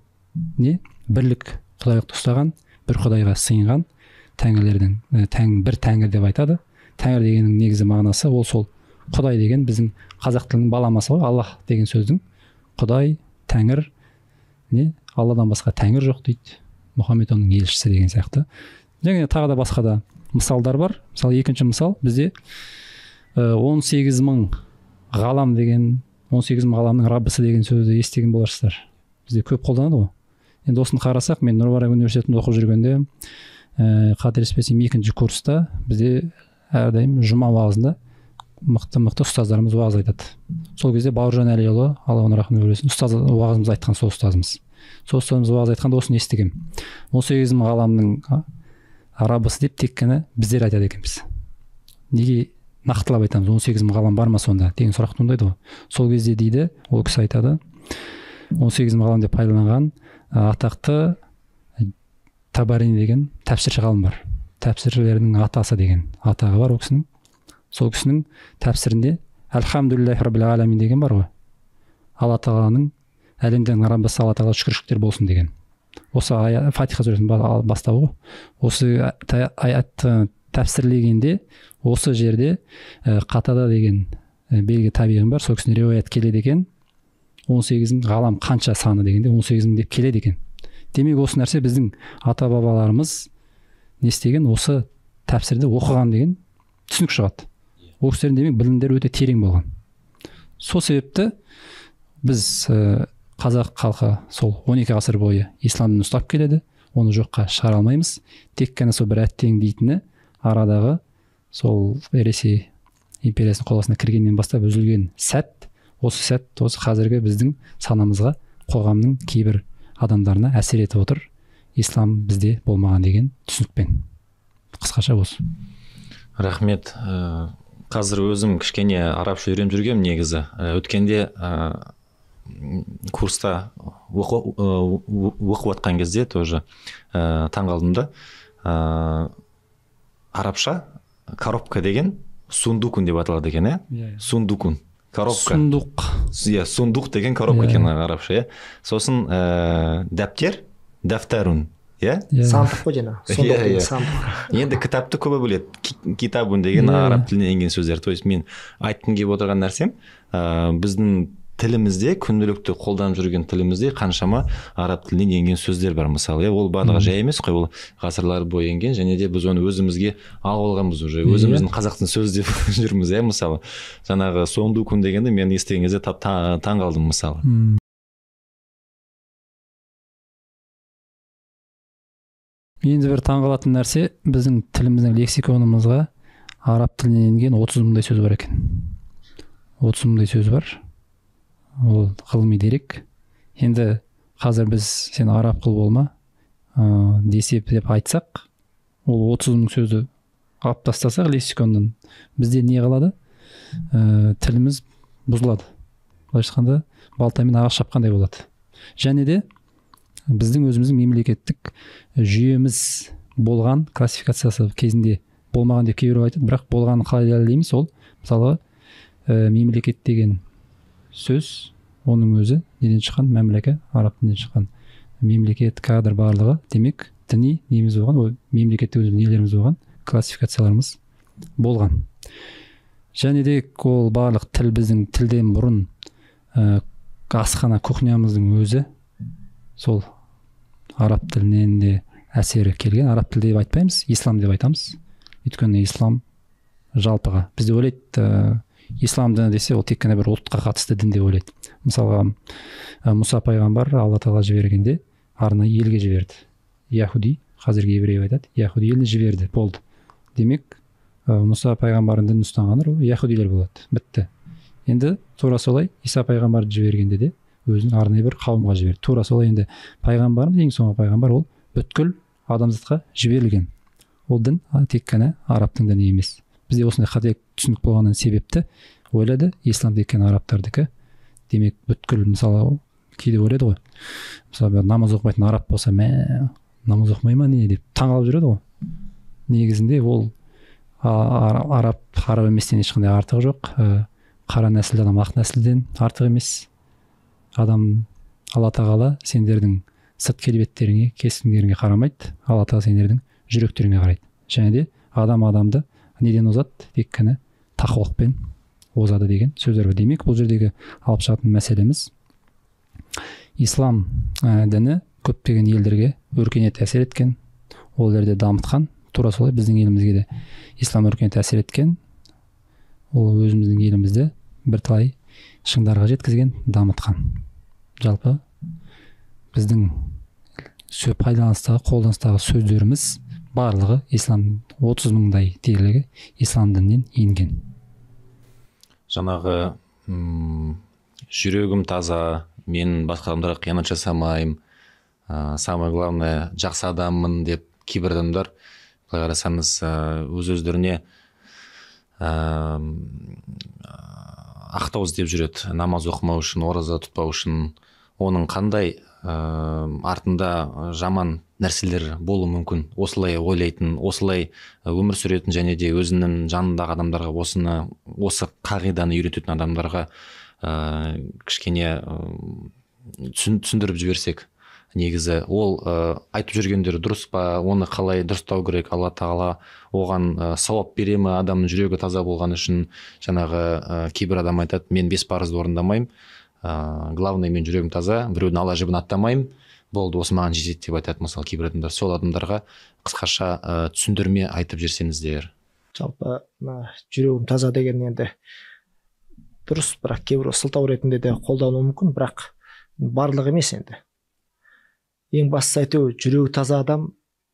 не? Бірлік, құдайлықты ұстаған, бір құдайға сыйынған тәңірлердің бір тәңір деп айтады. Тәңір дегеннің негізі мағынасы ол сол құдай деген біздің қазақ тілінің баламасы ғой. Аллах деген сөздің құдай, тәңір, алладан басқа тәңір жоқ дейді, мұхаммед оның елшісі деген сияқты. Және тағы да басқа да мысалдар бар. Мысалы екінші мысал, бізде 18.000 ғалам деген, 18.000 ғаламның раббысы деген сөзді естіген боларсыздар. Бізде көп қолданады ғой. Енді осыны қарасақ, мен Нұр-Мубарак университетінде оқып жүргенде, қателеспесем 2-ші курста бізде әрдайым жұма уағызында мықты ұстаздарымыз уағыз айтады. Сол кезде Бауыржан Әлиұлы, Алла оның рахметін бөлсін, ұстаз уағызымыз айтқан сол ұстазымыз. Сол ұстазымыз уағыз айтқанда осыны естігем. 18.000 ғаламның раббысы деп тек қана біздер айтады екенбіз. Неге нақтылап айтамыз, 18.000 ғалам бар ма сонда деген сұрақ туындайды ғой. Сол кезде дейді, ол кісі айтады, 18.000 ғалам деп пайдаланған атақты Табарини деген тәпсірші ғалым бар. Тәпсіршілердің атасы деген атағы бар ол кісінің. Сол кісінің тәпсірінде Әлхамдулиллахи раббил аламин деген бар ғой. Алла тағаланың, әлемдердің раббысы Алла тағала шүкіршіліктер болсын деген. Осы Фатиха сүресінің бастауы ғой. Осы аятты тәпсірлегенде осы жерде қатада деген белгі табиғым бар. Сол кісінің риуаят келеді екен. 18.000 ғалам қанша саны дегенде 18.000 деп келеді екен. Демек осы нәрсе біздің ата бабаларымыз не істеген, осы тәпсірді оқыған деген түсінік шығады. Ол кісілердің демек білімдері өте терең болған. Сол себепті біз қазақ халқы сол 12 ғасыр бойы ислам дінін ұстап келеді, оны жоққа шығара алмаймыз. Тек қана сол бір әттең дейтіні арадағы сол Ресей империясының қол астына кіргеннен бастап үзілген сәт, осы қазіргі біздің санамызға, қоғамның кейбір адамдарына әсер етіп отыр. Ислам бізде болмаған деген түсінікпен. Қысқаша осы. Рахмет. Қазір өзім кішкене арабша үйреніп жүргем негізі. Өткенде курста оқып жатқан кезде тоже таңғалдым да. Арабша коробка деген сундукун деп аталады екен, сундукун. Коробка. Сундук. Сундук деген коробка екен арабша, Сосын дафтарун, сандық қой жаңа. Сундук деген сандық. Енді кітапты көбі біледі. Китабун деген араб тілінен енген сөздер. То есть мен айтқым келіп отырған нәрсем, біздің тілімізде, күнделікті қолданып жүрген тілімізде қаншама араб тілінен енген сөздер бар мысалы. Ол барлығы жай емес қой, ол ғасырлар бойы енген, және де біз оны өзімізге алып алғанбыз уже. Өзіміздің қазақтың сөзі деп жүрміз, мысалы. Жаңағы сундукун дегенді мен естіген кезде таң қалдым мысалы. Енді бір таңғалатын нәрсе, біздің тіліміздің лексиконымызға араб тілінен енген 30 мыңдай сөз бар екен. 30 мыңдай сөз бар. Ол ғылыми дерек. Енді қазір біз сен араб қыл болма десеп деп айтсақ, ол 30 мың сөзді алып тастасақ лексикондан, бізде не қалады? Тіліміз бұзылады. Былайша айтқанда балтамен ағаш шапқандай болады. Және де біздің өзіміздің мемлекеттік жүйеміз болған, классификациясы кезінде болмаған деп кейбір айтады, бірақ болғанын қалай дәлелдейміз? Ол мысалы мемлекет деген сөз, оның өзі неден шыққан? Мәмләка, араб тілінен шыққан. Мемлекет, кадр барлығы, демек діни неміз болған, мемлекеттік өзіміз нелеріміз болған, классификацияларымыз болған. Және де ол барлық тіл біздің тілден бұрын асхана, кухнямыздың өзі сол араб тілінен де әсері келген. Араб тілі деп айтпаймыз, ислам деп айтамыз. Өйткені ислам жалпыға. Бізде ойлайды, ислам діні десе, ол тек қана бір ұлтқа қатысты дін деп ойлайды. Мысалға, Мұса пайғамбар Алла тағала жібергенде арнайы елге жіберді. Яхуди, қазіргі еврей айтады, Яхуди еліне жіберді, болды. Демек, Мұса пайғамбардың дінін ұстанғандар ол яхудилер болады. Бітті. Енді тура солай Иса пайғамбарды жібергенде де өзінің арнайы бір қауымға жіберді. Тура солай енді пайғамбарымыз, ең соңғы пайғамбар, ол бүткіл адамзатқа жіберілген. Ол дін тек қана арабтың діні емес. Бізде осындай қате түсінік болғаннан себепті ойлады, ислам тек қана арабтардікі. Демек бүткіл, мысалы кейде ойлайды ғой, мысалы намаз оқымайтын араб болса, намаз оқымай ма не деп таңғалып жүреді ғой. Негізінде ол араб еместен ешқандай артығы жоқ. Қара нәсілді адам ақ нәсілден артық емес. Адам, Алла тағала сендердің сырт келбеттеріңе, кескіндеріңе қарамайды, Алла тағала сендердің жүректеріңе қарайды. Және де адам адамды неден озады? Тек қана тақуалықпен озады деген сөздер бар. Демек бұл жердегі алып шығатын мәселеміз, ислам діні көптеген елдерге өркениет әсер еткен, ол елдерде дамытқан. Тура солай біздің елімізге де ислам өркениет әсер еткен, ол өзіміздің елімізді бірталай шыңдарға жеткізген, дамытқан. Жалпы біздің пайдаланыстағы, қолданыстағы сөздеріміз барлығы ислам, 30 мыңдай дерлігі ислам дінінен енген. Жаңағы жүрегім таза, мен басқа адамдарға қиянат жасамаймын, самое главное жақсы адаммын деп кейбір адамдар былай қарасаңыз өз-өздеріне ақтау іздеп жүреді, намаз оқымау үшін, ораза тұтпау үшін. Оның қандай артында жаман нәрселер болуы мүмкін, осылай ойлайтын, осылай өмір сүретін, және де өзінің жанындағы адамдарға осы қағиданы үйрететін адамдарға кішкене түсіндіріп жіберсек, негізі ол айтып жүргендері дұрыс па, оны қалай дұрыстау керек, алла тағала оған сауап бере ме, адамның жүрегі таза болған үшін. Жаңағы кейбір адам айтады, мен 5 парызды орындамаймын, главное мен жүрегім таза, біреудің ала жібін аттамаймын, болды, осы маған жетеді деп айтады мысалы кейбір адамдар. Сол адамдарға қысқаша түсіндірме айтып жерсеңіздер. Жалпы жүрегім таза деген енді дұрыс, бірақ кейбір сылтау ретінде де қолдану мүмкін, бірақ барлығы емес. Енді ең бастысы айту, жүрегі таза адам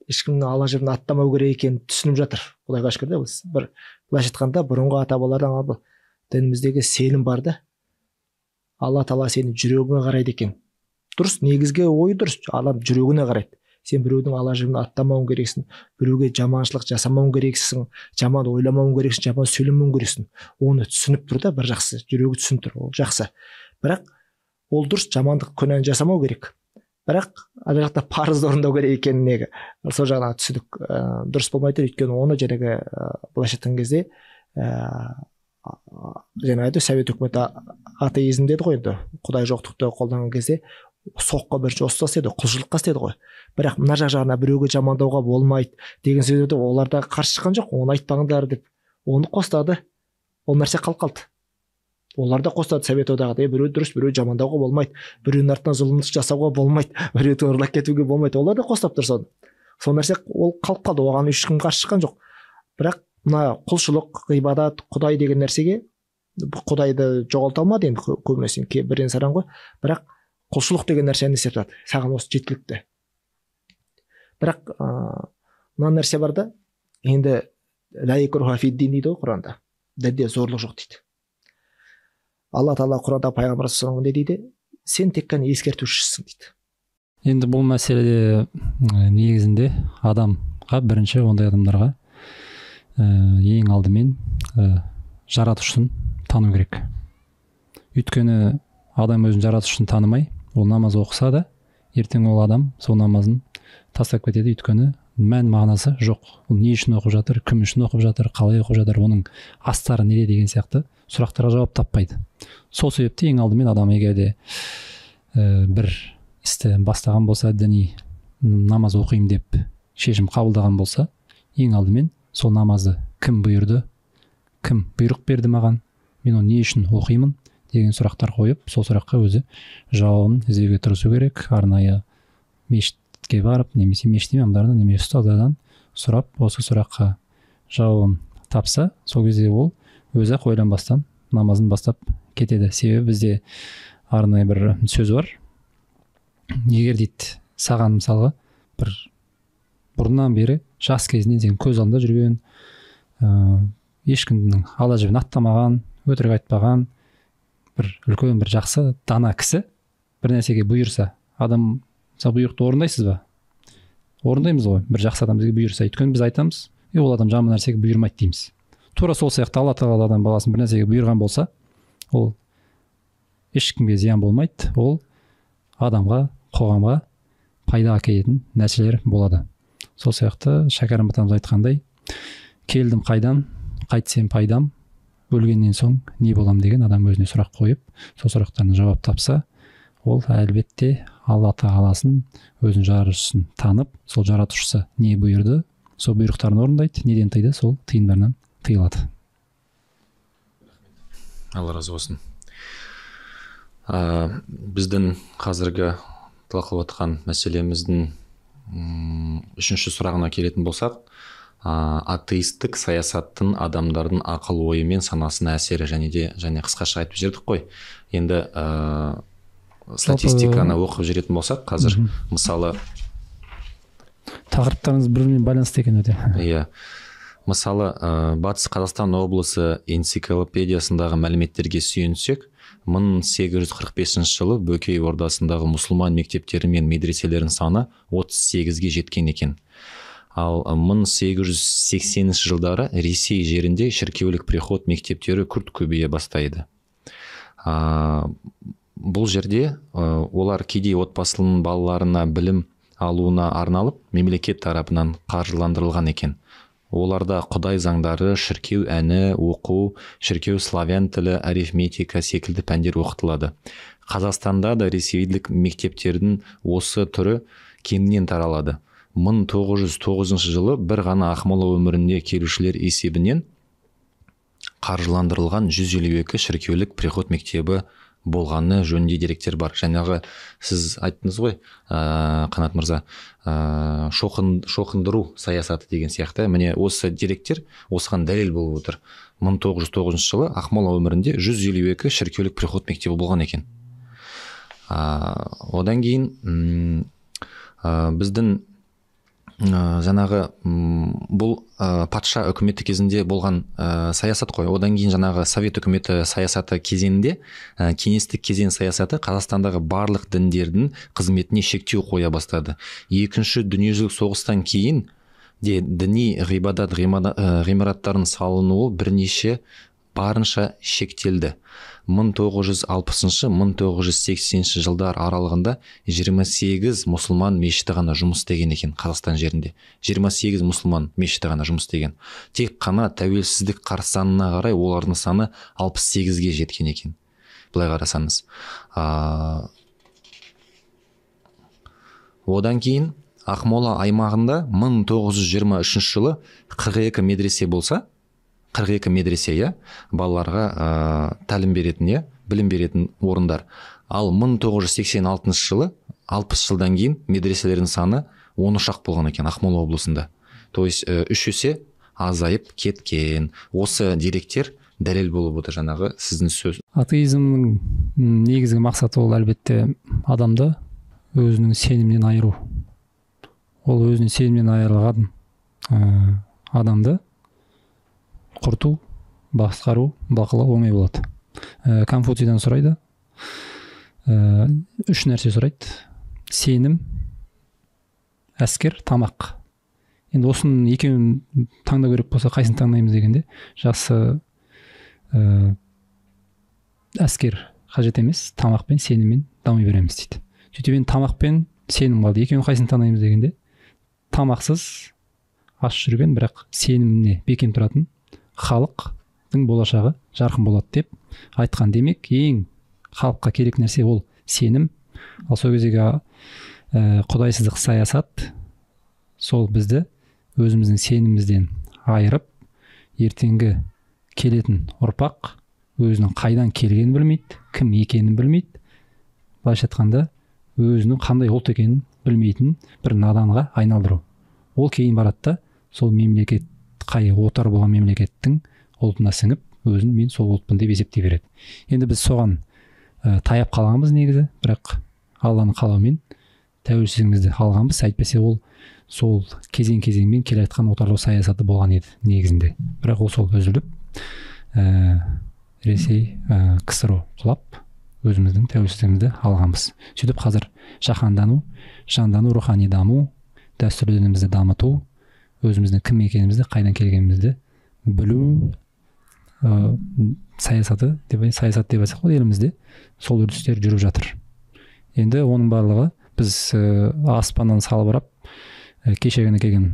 ешкімнің ала жібін аттамау керек екенін түсініп жатыр. Құдайға шүкір де, бір былайша айтқанда бұрынғы ата-бабалардан алып дініміздегі сенім бар да, алла тағала сенің жүрегіңе қарайды екен. Дұрыс, негізгі ойы дұрыс, адам жүрегіне қарайды. Сен біреудің ала жібін аттамауың керексің, біреуге жаманшылық жасамауың керексің, жаман ойламауың керексің, жаман сөйлемеуің керексің. Оны түсініп тұр да, бір жақсы, жүрегі түсініп тұр, ол жақсы. Бірақ ол дұрыс, жамандық күнәні жасамау керек. Бірақ ана жақта парызды орындау керек екенін неге сол жағынан түсіндік дұрыс болмайды, өйткені оны жаңағы былайша айтқан кезде жаңа айтты, совет үкіметі атеизм деді ғой, енді құдай жоқтықты қолданған кезде соққы бір жосты істеді, құлшылыққа істеді ғой. Бірақ мына жағына біреуге жамандауға болмайды деген сөздерді олар да қарсы шыққан жоқ, оны айтпаңдар деп оны қостады. Ол нәрсе қалып қалды. Олар да қостады совет одағы, біреу дұрыс, біреу жамандауға болмайды, біреудің артынан зұлымдық жасауға болмайды, біреуді ұрлап кетуге болмайды. Олар да қостап тұр соны. Сол нәрсе ол қалып қалды, оған ешкім қарсы шыққан жоқ. Бірақ мына құлшылық, ғибадат, Құдай деген нәрсеге Құдайды жоғалта алмады енді көбінесе бірден саран ғой. Бірақ құлшылық деген нәрсені істеп жатады, саған осы жеткілікті. Бірақ мына нәрсе бар да, енді ла икруха фид-дин дейді ғой Құранда, дінде зорлық жоқ дейді. Алла тағала Құранда пайғамбар саллаллаху алейхи дейді, сен тек қана ескертушісің дейді. Енді бұл мәселеде негізінде адамға, бірінші ондай адамдарға ең алдымен жаратушысын тану керек. Өйткені адам өзін жаратушысын танымай, ол намаз оқыса да, ертең ол адам сол намазын тастап кетеді, өйткені мән мағынасы жоқ. Ол не үшін оқып жатыр, кім үшін оқып жатыр, қалай оқып жатыр, оның астары неде деген сияқты сұрақтарға жауап таппайды. Сол себепті ең алдымен адам егер де бір істі бастаған болса, діни намаз оқимын деп шешім қабылдаған болса, ең алдымен сол намазды кім бұйырды, кім бұйрық берді маған, мен оны не үшін оқимын деген сұрақтар қойып, сол сұраққа өзі жауабын іздеуге тырысу керек. Арнайы мешітке барып, немесе мешіт имамдардан, немесе ұстаздардан сұрап, осы сұраққа жауабын тапса, сол кезде ол өзі ойланбастан намазын бастап кетеді. Себебі бізде арнайы бір сөз бар. Егер дейді, саған мысалға бір бұрыннан бері жас кезінен сен көз алдында жүрген, ешкімнің ала жібін аттамаған, өтірік айтпаған, бір үлкен бір жақсы дана кісі бір нәрсеге бұйырса, адам бұйрықты орындайсыз ба? Орындаймыз ғой, бір жақсы адам бізге бұйырса. Өйткені біз айтамыз, ол адам жаман нәрсеге бұйырмайды дейміз. Тура сол сияқты Алла тағала адам баласын бір нәрсеге бұйырған болса, ол ешкімге зиян болмайды, ол адамға, қоғамға пайда әкелетін нәрселер болады. Сол сияқты шәкәрім атамыз айтқандай, келдім қайдан, қайтсем пайдам, өлгеннен соң не болам деген адам өзіне сұрақ қойып, сол сұрақтарына жауап тапса, ол әлбетте Алла тағаласын, өзінің жаратушысын танып, сол жаратушысы не бұйырды, сол бұйрықтарын орындайды, неден тыйды, сол тыйымдарынан тыйылады. Алла разы болсын. Біздің қазіргі талқылап отқан мәселеміздің үшінші сұрағына келетін болсақ, атеистік саясаттың адамдардың ақыл ойы мен санасына әсері және қысқаша айтып жібердік қой. Енді статистиканы оқып жүретін болсақ, қазір мысалы тақырыптарыңыз бір-бірімен байланысты екен өте. Иә. Мысалы, Батыс Қазақстан облысы энциклопедиясындағы мәліметтерге сүйенсек, 1845 жылы Бөкей Ордасындағы мұсылман мектептері мен медреселерінің саны 38-ге жеткен екен. Ал 1880 жылдары Ресей жерінде шіркеулік приход мектептері күрт көбейе бастайды. Бұл жерде олар кедей отбасының балаларына білім алуына арналып, мемлекет тарапынан қаржыландырылған екен. Оларда құдай заңдары, шіркеу әні, оқу, шіркеу славян тілі, арифметика секілді пәндер оқытылады. Қазақстанда да ресейлік мектептердің осы түрі кеңінен таралады. 1909 жылы бір ғана Ақмола өңіріне келушілер есебінен қаржыландырылған 152 шіркеулік приход мектебі болғаны жөнінде деректер бар. Жаңағы сіз айттыңыз ғой, Қанат мырза, шоқындыру саясаты деген сияқты. Міне осы деректер осыған дәлел болып отыр. 1909 жылы Ақмола өңірінде 152 шіркеулік приход мектебі болған екен. Одан кейін біздің жаңағы бұл патша үкіметі кезінде болған саясат қой. Одан кейін жаңағы совет үкіметі саясаты кезеңінде кеңестік кезең саясаты Қазақстандағы барлық діндердің қызметіне шектеу қоя бастады. Екінші дүниежүзілік соғыстан кейін де діни ғибадат ғимараттарын салынуы барынша шектелді. 1960-1980 жылдар аралығында 28 мұсылман мешіті ғана жұмыс істеген екен Қазақстан жерінде. 28 мұсылман мешіті ғана жұмыс істеген. Тек қана тәуелсіздік қарсаңына қарай олардың саны 68-ге жеткен екен. Былай қарасаңыз. Одан кейін Ақмола аймағында 1923 жылы 42 медресе болса, 42 медресе, балаларға тәлім беретін, білім беретін орындар. Ал 1986 жылы, 60 жылдан кейін медреселердің саны 13-ақ болған екен Ақмола облысында. То есть 3 есе азайып кеткен. Осы деректер дәлел болып отыр жаңағы сіздің сөз. Атеизмнің негізгі мақсаты ол әлбетте адамды өзінің сенімнен айыру. Ол өзінің сенімнен айырылған адамды құрту, басқару, бақылау оңай болады. Конфуцийдан сұрайды. 3 нәрсе сұрайды. Сенім, әскер, тамақ. Енді осының екеуін таңдау керек болса, қайсысын таңдаймыз дегенде, жақсы әскер қажет емес, тамақпен, сеніммен дами береміз дейді. Сөйтіп енді тамақпен сенім қалды. Екеуін қайсысын таңдаймыз дегенде, тамақсыз аш жүрген, бірақ сеніміне бекем тұратын халықтың болашағы жарқын болады деп айтқан. Демек, ең халыққа керек нәрсе ол сенім. Ал сол кездегі құдайсыздық саясат сол бізді өзіміздің сенімімізден айырып, ертеңгі келетін ұрпақ өзінің қайдан келгенін білмейді, кім екенін білмейді. Былайша айтқанда, өзінің қандай ұлт екенін білмейтін бір наданға айналдыру. Ол кейін барады да сол мемлекет, қай отар болған мемлекеттің ұлтына сіңіп, өзін мен сол ұлтпын деп есептей береді. Енді біз соған таяп қалғанбыз негізі, бірақ Алланың қалауымен тәуелсіздігімізді алғанбыз. Әйтпесе ол сол кезең-кезеңмен келе жатқан отарлау саясаты болған еді негізінде. Бірақ ол сол үзіліп, Ресей, КСРО құлап, өзіміздің тәуелсіздігімізді алғанбыз. Сөйтіп қазір жаһандану, жандану, рухани даму, дәстүрлі дінімізді дамыту, өзіміздің кім екенімізді, қайдан келгенімізді білу саясат деп айтсақ қой, елімізде сол үрдістер жүріп жатыр. Енді оның барлығы біз аспаннан салбырап кешегені келген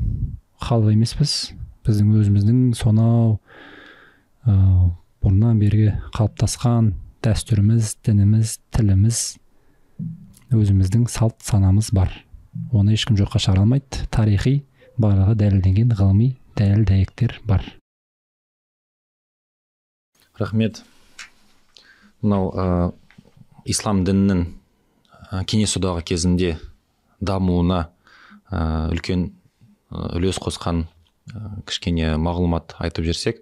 халық емеспіз. Біздің өзіміздің сонау бұрыннан бергі қалыптасқан дәстүріміз, дініміз, тіліміз, өзіміздің салт санамыз бар. Оны ешкім жоққа шығара алмайды. Тарихи барлығы дәлелденген ғылыми дәлел-дәйектер бар. Рахмет. Мынау ислам дінінің кеңес одағы кезінде дамуына үлкен үлес қосқан кішкене мағлұмат айтып жерсек,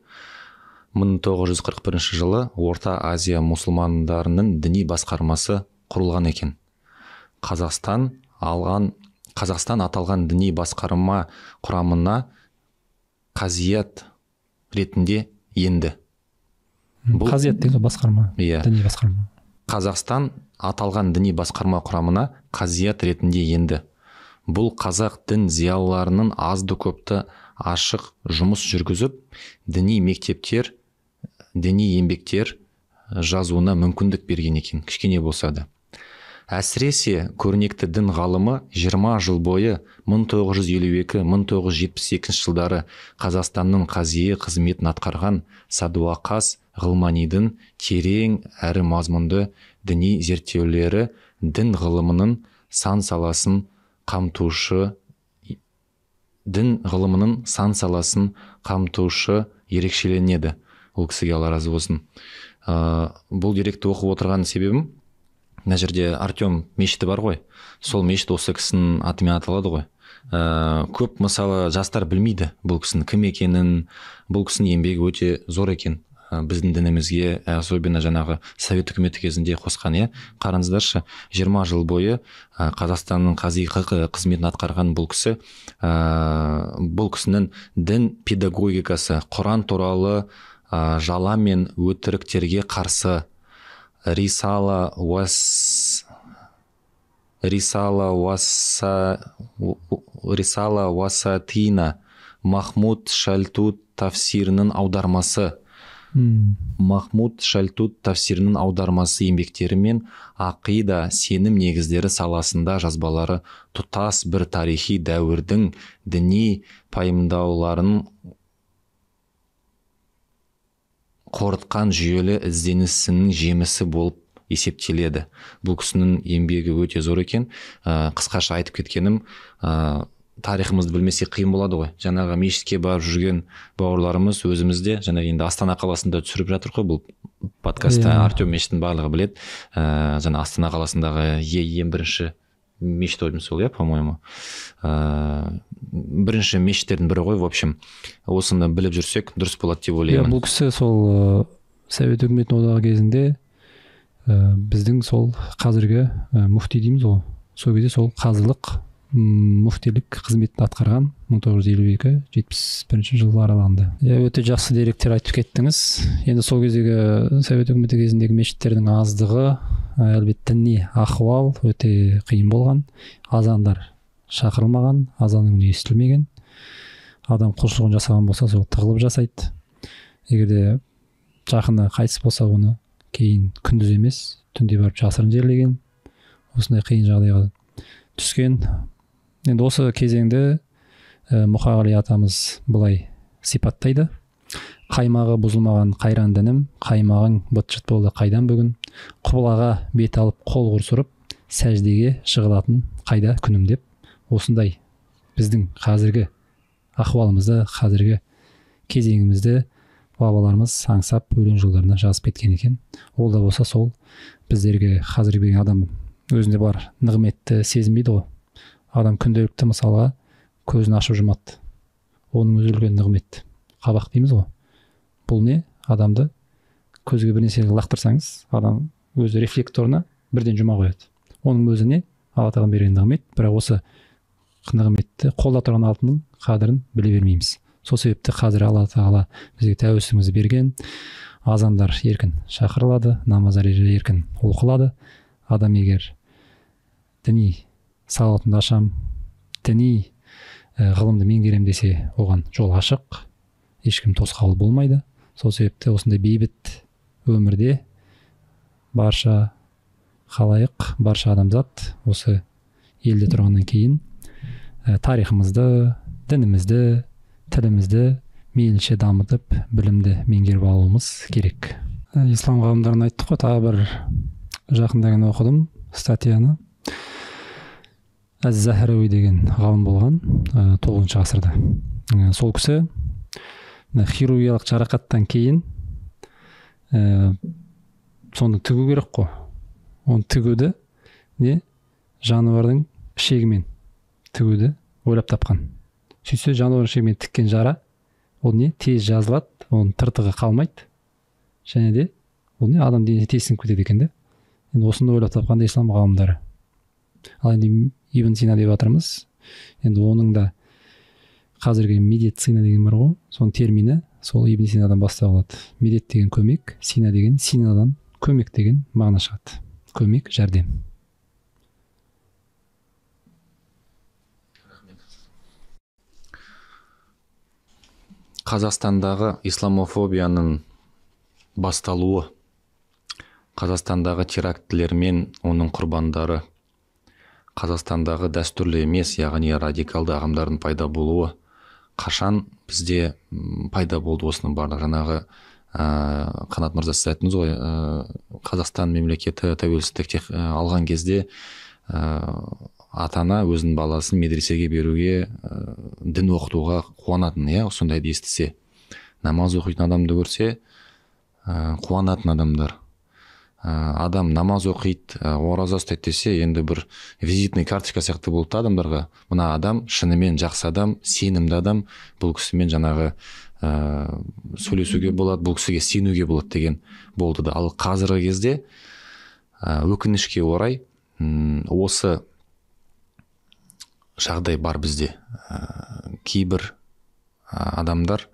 1941 жылы Орта Азия мұсылмандарының діни басқармасы құрылған екен. Қазақстан аталған діни басқарма құрамына қазият ретінде енді. Қазият дейді басқарма. Діни басқарма. Қазақстан аталған діни басқарма құрамына қазият ретінде енді. Бұл қазақ дін зиялыларының азды көпті ашық жұмыс жүргізіп, діни мектептер, діни еңбектер жазуына мүмкіндік берген екен, кішкене болса да. Әсіресе көрнекті дін ғалымы 20 жыл бойы 1952-1972 жылдары Қазақстанның қазие қызметін атқарған Садуақас Ғылманидың терең әрі мазмұнды діни зерттеулері дін ғылымының сан саласын қамтушы ерекшеленеді. Ол кісіге Алла разы болсын. Бұл деректі оқып отырған себебім, мына жерде Артем мешіті бар ғой, сол мешіт осы кісінің атымен аталады ғой. Көп мысалы жастар білмейді бұл кісінің кім екенін, бұл кісінің еңбегі өте зор екен. Біздің дінімізге, особенно жаңағы совет үкіметі кезінде қосқан, қараңыздаршы, 20 жыл бойы Қазақстанның қази қызметін атқарған бұл кісінің дін педагогикасы, Құран туралы жала мен өтіріктерге қарсы Рисала Васатина Махмуд Шальтут тафсирінің аудармасы еңбектері мен ақида сенім негіздері саласында жазбалары тұтас бір тарихи дәуірдің діни пайымдауларын қорытқан жүйелі ізденісінің жемісі болып есептеледі. Бұл кісінің еңбегі өте зор екен. Қысқаша айтып кеткенім, тарихымызды білмесе қиын болады ғой. Жаңағы мешітке барып жүрген бауырларымыз өзімізде, жаңағы енді Астана қаласында түсіріп жатыр ғой бұл подкастты. Артем мешітін барлығы біледі. Жаңа Астана қаласындағы ең бірінші мешіт ойым сол, по-моему. Бірінші мешіттердің бірі ғой, в общем. Осыны біліп жүрсек, дұрыс болады деп ойлаймын. Бұл кісі сол совет үкіметінің одағы кезінде біздің сол қазіргі муфти дейміз ғой. Сол кезде сол қазылық муфтилік қызметін атқарған 1952-71 жылы аралығында. Өте жақсы деректер айтып кеттіңіз. Енді сол кездегі совет үкіметі кезіндегі мешіттердің аздығы, әлбетте діни ахуал өте қиын болған. Азандар шақырылмаған, азанның үні естілмеген. Адам құлшылығын жасаған болса, сол тығылып жасайды. Егерде жақыны қайтыс болса, оны кейін күндіз емес, түнде барып жасырын жерлеген. Осындай қиын жағдайға түскен. Енді осы кезеңді Мұқағали атамыз былай сипаттайды. Қаймағы бұзылмаған қайран дінім, қаймағың быт-шыт болды қайдан бүгін, құбылаға бет алып қол құрсырып, сәждеге жығылатын қайда күнім деп, осындай біздің қазіргі ахуалымызды, қазіргі кезеңімізді бабаларымыз аңсап өлең жолдарына жазып кеткен екен. Ол да болса сол біздерге қазіргі адам өзінде бар нығметті сезінбейді ғой. Адам күнделікті мысалға көзін ашып жұмады. Оның өзі үлкен нығмет. Қабақ дейміз ғой. Бұл не? Адамды көзге бір нәрсеге лақтырсаңыз, адам өзі рефлекторына бірден жұма қояды. Оның өзі не? Алла тағала берген нығмет, бірақ осы нығметті қолда тұрған алтынның қадірін біле бермейміз. Сол себепті қазір Алла тағала бізге тәуелсіздігімізді берген, азандар еркін шақырылады, намаздар еркін оқылады. Адам егер діни сауатымды ашам, діни ғылымды меңгерем десе, оған жол ашық, ешкім тосқауыл болмайды. Сол себепті осындай бейбіт өмірде барша халайық, барша адамзат осы елде тұрғаннан кейін тарихымызды, дінімізді, тілімізді мейлінше дамытып, білімді меңгеріп алуымыз керек. Ислам ғалымдарын айттық қой, тағы бір жақында ғана оқыдым статьяны. Әз-Захрауи деген ғалым болған 9 ғасырда. Сол кісі хирургиялық жарақаттан кейін соны тігу керек қой. оны тігуді не жануардың ішегімен тігуді ойлап тапқан. Сөйтсе жануардың ішегімен тіккен жара ол не тез жазылады, оның тыртығы қалмайды, және де ол не адам денесіне тез сіңіп кетеді екен да. Енді осыны ойлап тапқан ислам ғалымдары. Ал енді Ибн Сина деп жатырмыз. Енді оның да қазіргі медицина деген бар ғой, соның термині сол Ибн Синадан басталады. Медет деген көмек, сина деген синадан көмек деген мағына шығады. Көмек, жәрдем. Қазақстандағы исламофобияның басталуы, Қазақстандағы терактілер мен оның құрбандары, Қазақстандағы дәстүрлі емес, яғни радикалды ағымдардың пайда болуы қашан бізде пайда болды? Осының барлығы жаңағы Қанат мырза сіз айттыңыз ғой, Қазақстан мемлекеті тәуелсіздік алған кезде ата-ана өзінің баласын медресеге беруге, дін оқытуға қуанатын, иә, сондайды естісе. Намаз оқитын адамды көрсе, қуанатын адамдар. Адам намаз оқиды, ораза ұстайды десе, енді бір визитный карточка сияқты болды адамдарға. Мына адам шынымен жақсы адам, сенімді адам, бұл кісімен жаңағы сөйлесуге болады, бұл кісіге сенуге болады деген болды да. Ал қазіргі кезде өкінішке орай осы жағдай бар бізде. Кейбір адамдар